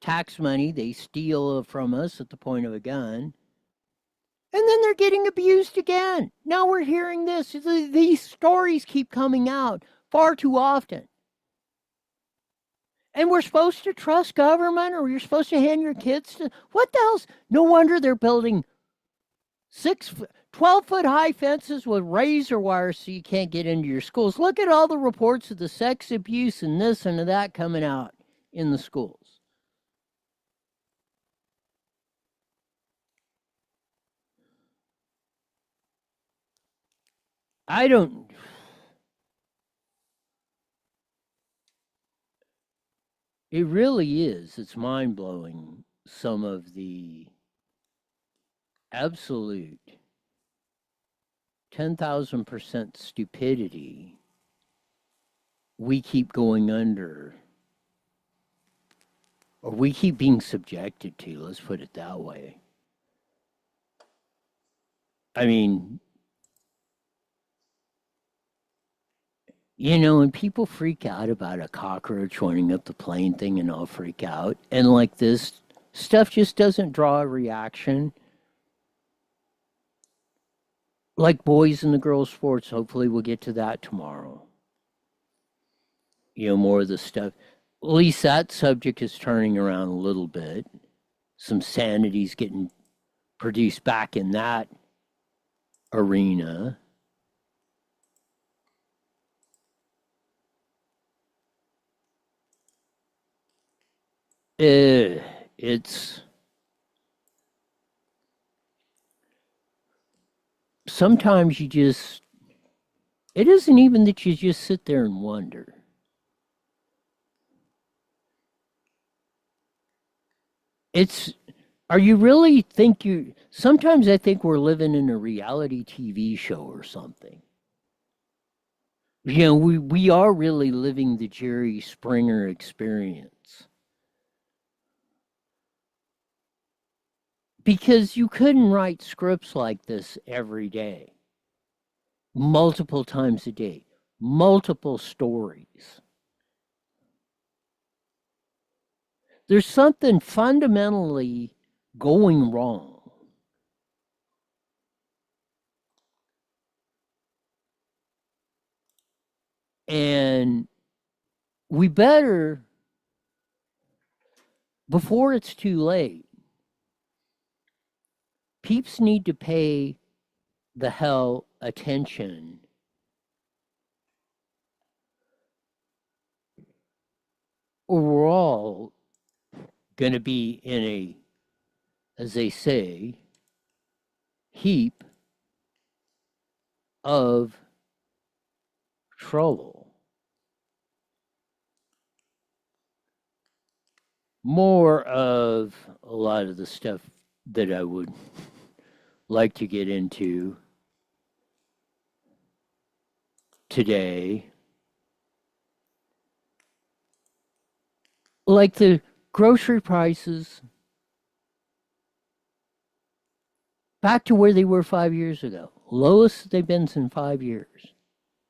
tax money they steal from us at the point of a gun. And then they're getting abused again. Now we're hearing this. These stories keep coming out far too often. And we're supposed to trust government, or you're supposed to hand your kids to... What the hell's... No wonder they're building 12-foot high fences with razor wires so you can't get into your schools. Look at all the reports of the sex abuse and this and that coming out in the schools. It really is. It's mind-blowing, some of the absolute 10,000% stupidity we keep going under, or we keep being subjected to, let's put it that way. I mean, when people freak out about a cockroach running up the plane thing and all freak out, and like this stuff just doesn't draw a reaction. Like boys and the girls sports, hopefully we'll get to that tomorrow. More of the stuff. At least that subject is turning around a little bit. Some sanity's getting produced back in that arena. It's sometimes you just, it isn't even that you just sit there and wonder. It's, are you really think you, sometimes I think we're living in a reality TV show or something. You know, we are really living the Jerry Springer experience. Because you couldn't write scripts like this every day, multiple times a day, multiple stories. There's something fundamentally going wrong. And we better, before it's too late, peeps need to pay the hell attention or we're all going to be in a, as they say, heap of trouble. More of a lot of the stuff that I would like to get into today. Like the grocery prices back to where they were 5 years ago. Lowest they've been in 5 years.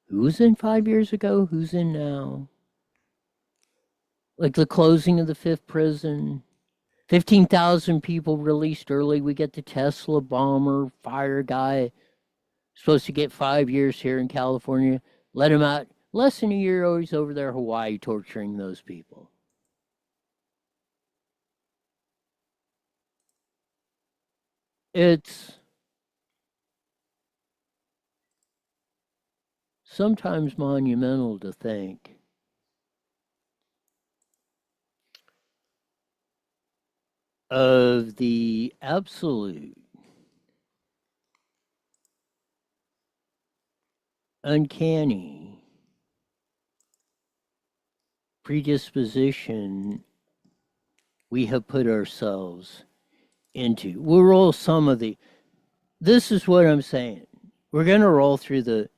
Who's in 5 years ago? Who's in now? Like the closing of the 5th prison. 15,000 people released early. We get the Tesla bomber, fire guy, supposed to get 5 years here in California. Let him out less than a year. Oh, he's over there, Hawaii, torturing those people. It's sometimes monumental to think of the absolute uncanny predisposition we have put ourselves into. We'll roll some of the, this is what I'm saying. We're going to roll through the,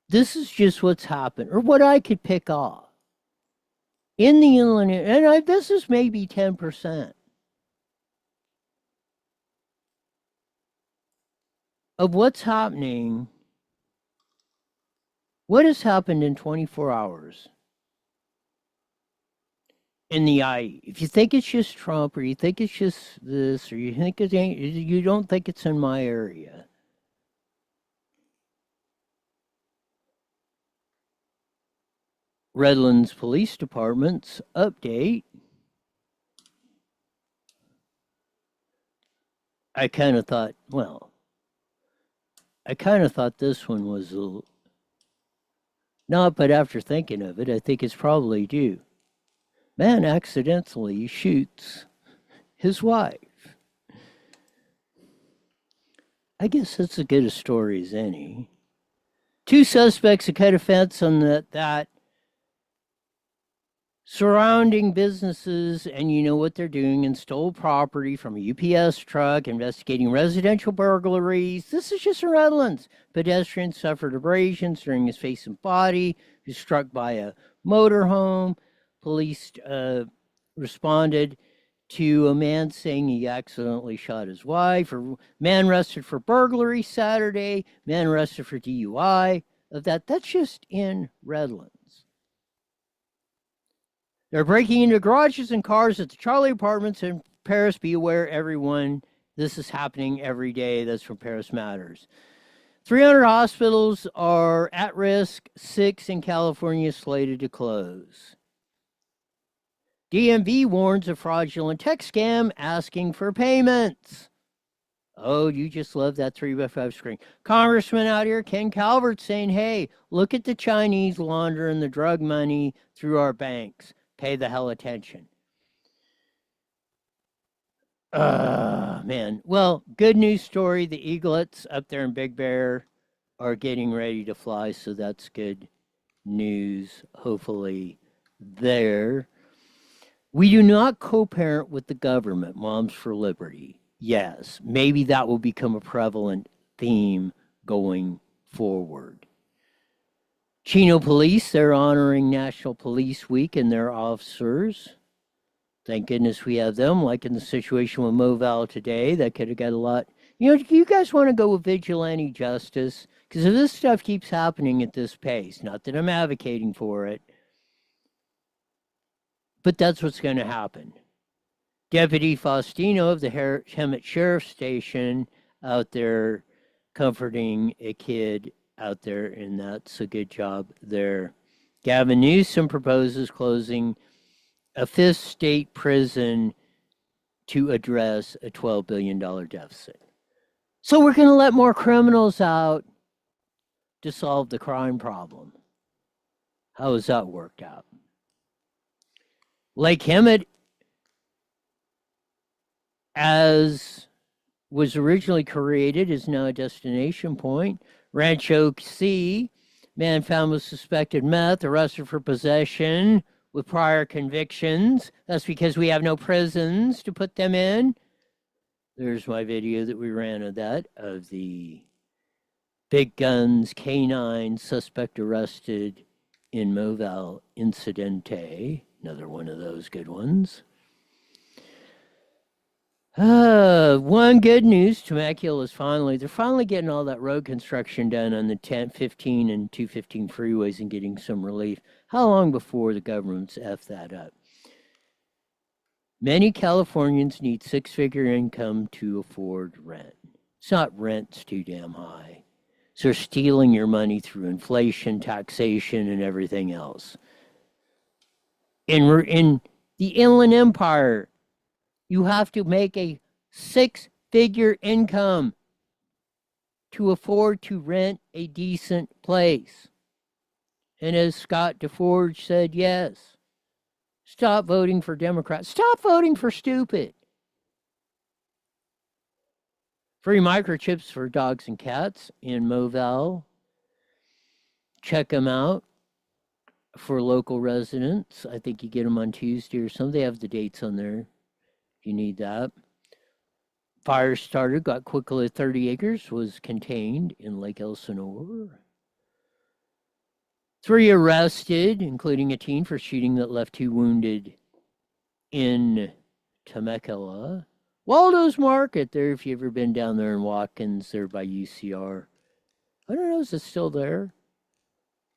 this is just what's happened, or what I could pick off in the inland, and this is maybe 10% of what's happening. What has happened in 24 hours in the IE? If you think it's just Trump, or you think it's just this, or you think it ain't, you don't think it's in my area. Redlands Police Department's update. I kind of thought, well, I kind of thought this one was a little, not, but after thinking of it, I think it's probably due. Man accidentally shoots his wife. I guess that's as good a story as any. 2 suspects who cut a fence on that surrounding businesses, and you know what they're doing, and stole property from a UPS truck, investigating residential burglaries. This is just in Redlands. Pedestrian suffered abrasions during his face and body. He was struck by a motorhome. Police responded to a man saying he accidentally shot his wife. Man arrested for burglary Saturday. Man arrested for DUI. That's just in Redlands. They're breaking into garages and cars at the Charlie Apartments in Paris. Be aware, everyone. This is happening every day. That's from Paris Matters. 300 hospitals are at risk. 6 in California slated to close. DMV warns of fraudulent text scam asking for payments. Oh, you just love that 3x5 screen. Congressman out here, Ken Calvert, saying, hey, look at the Chinese laundering the drug money through our banks. Pay the hell attention. Man, man. Well, good news story. The eaglets up there in Big Bear are getting ready to fly, so that's good news, hopefully, there. We do not co-parent with the government, Moms for Liberty. Yes, maybe that will become a prevalent theme going forward. Chino Police, they're honoring National Police Week and their officers. Thank goodness we have them, like in the situation with Moval today. That could have got a lot. You know, do you guys want to go with vigilante justice? Because if this stuff keeps happening at this pace, not that I'm advocating for it, but that's what's going to happen. Deputy Faustino of the Hemet Sheriff Station out there comforting a kid out there, and that's a good job there. Gavin Newsom proposes closing a fifth state prison to address a $12 billion deficit. So we're going to let more criminals out to solve the crime problem. How has that worked out? Lake Hemet, as was originally created, is now a destination point. Rancho C, man found with suspected meth, arrested for possession with prior convictions. That's because we have no prisons to put them in. There's my video that we ran of that, of the big guns, K9 suspect arrested in Moval Incidente. Another one of those good ones. One good news, Temecula is they're finally getting all that road construction done on the 10, 15, and 215 freeways and getting some relief. How long before the government's F that up? Many Californians need six-figure income to afford rent. It's not rent's too damn high. So they're stealing your money through inflation, taxation, and everything else. In the Inland Empire, you have to make a six-figure income to afford to rent a decent place. And as Scott DeForge said, yes, stop voting for Democrats. Stop voting for stupid. Free microchips for dogs and cats in Moval. Check them out for local residents. I think you get them on Tuesday or something. They have the dates on there. You need that. Fire started, got quickly 30 acres, was contained in Lake Elsinore. 3 arrested, including a teen for shooting that left 2 wounded in Temecula. Waldo's Market there, if you've ever been down there in Watkins, there by UCR. I don't know, is it still there?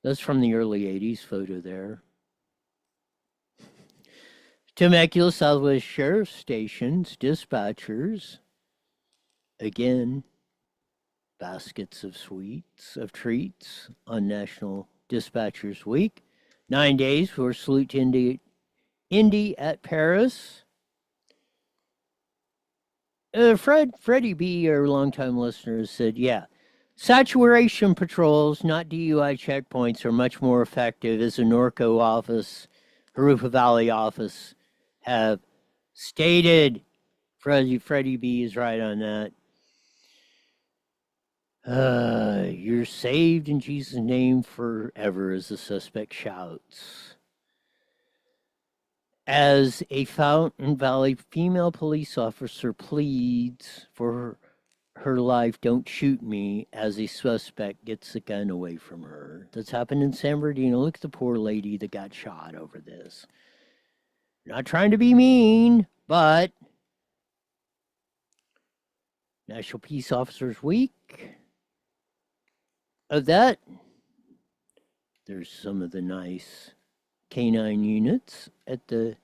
That's from the early 80s photo there. Temecula Southwest Sheriff Station's dispatchers, again, baskets of treats on National Dispatchers Week. 9 days for Salute to Indy at Paris. Freddie B., our longtime listener, said, yeah, saturation patrols, not DUI checkpoints, are much more effective, as the Norco office, Harupa Valley office, have stated. Freddie B. is right on that. You're saved in Jesus' name forever, as the suspect shouts. As a Fountain Valley female police officer pleads for her life, don't shoot me, as a suspect gets the gun away from her. That's happened in San Bernardino. Look at the poor lady that got shot over this. Not trying to be mean, but National Peace Officers Week. Of that, there's some of the nice K9 units at the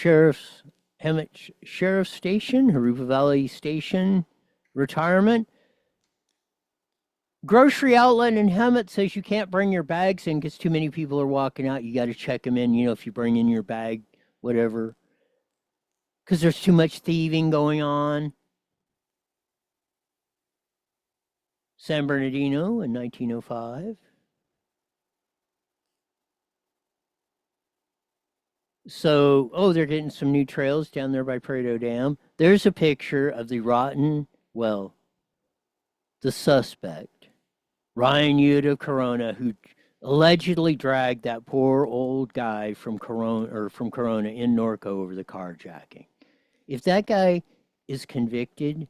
Hemet Sheriff Station, Harupa Valley Station retirement. Grocery outlet in Hemet says you can't bring your bags in because too many people are walking out. You got to check them in, if you bring in your bag, whatever. Because there's too much thieving going on. San Bernardino in 1905. So, oh, they're getting some new trails down there by Prado Dam. There's a picture of the the suspect, Ryan Youde of Corona, who allegedly dragged that poor old guy from Corona in Norco over the carjacking. If that guy is convicted,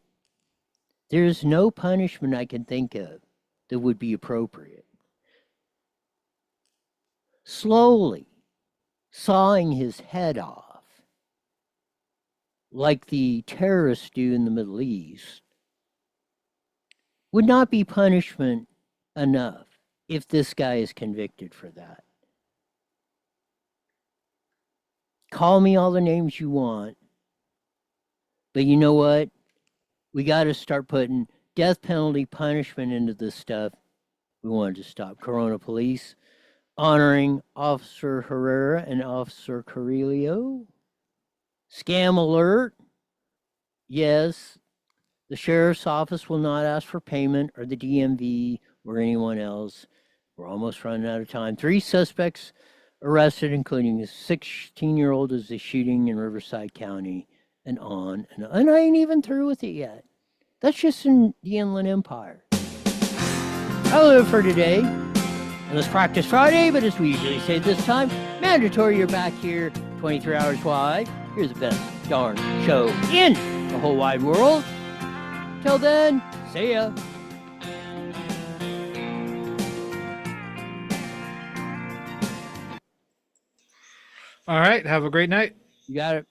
there's no punishment I can think of that would be appropriate. Slowly sawing his head off, like the terrorists do in the Middle East, would not be punishment enough if this guy is convicted for that. Call me all the names you want, but you know what? We got to start putting death penalty punishment into this stuff. We wanted to stop Corona Police honoring Officer Herrera and Officer Carrillo. Scam alert. Yes, the sheriff's office will not ask for payment, or the DMV or anyone else. We're almost running out of time. 3 suspects arrested, including a 16-year-old as the shooting in Riverside County, and on. And I ain't even through with it yet. That's just in the Inland Empire. That'll do it for today. And let's practice Friday, but as we usually say this time, mandatory you're back here 23 hours wide. Here's the best darn show in the whole wide world. Till then, see ya. All right. Have a great night. You got it.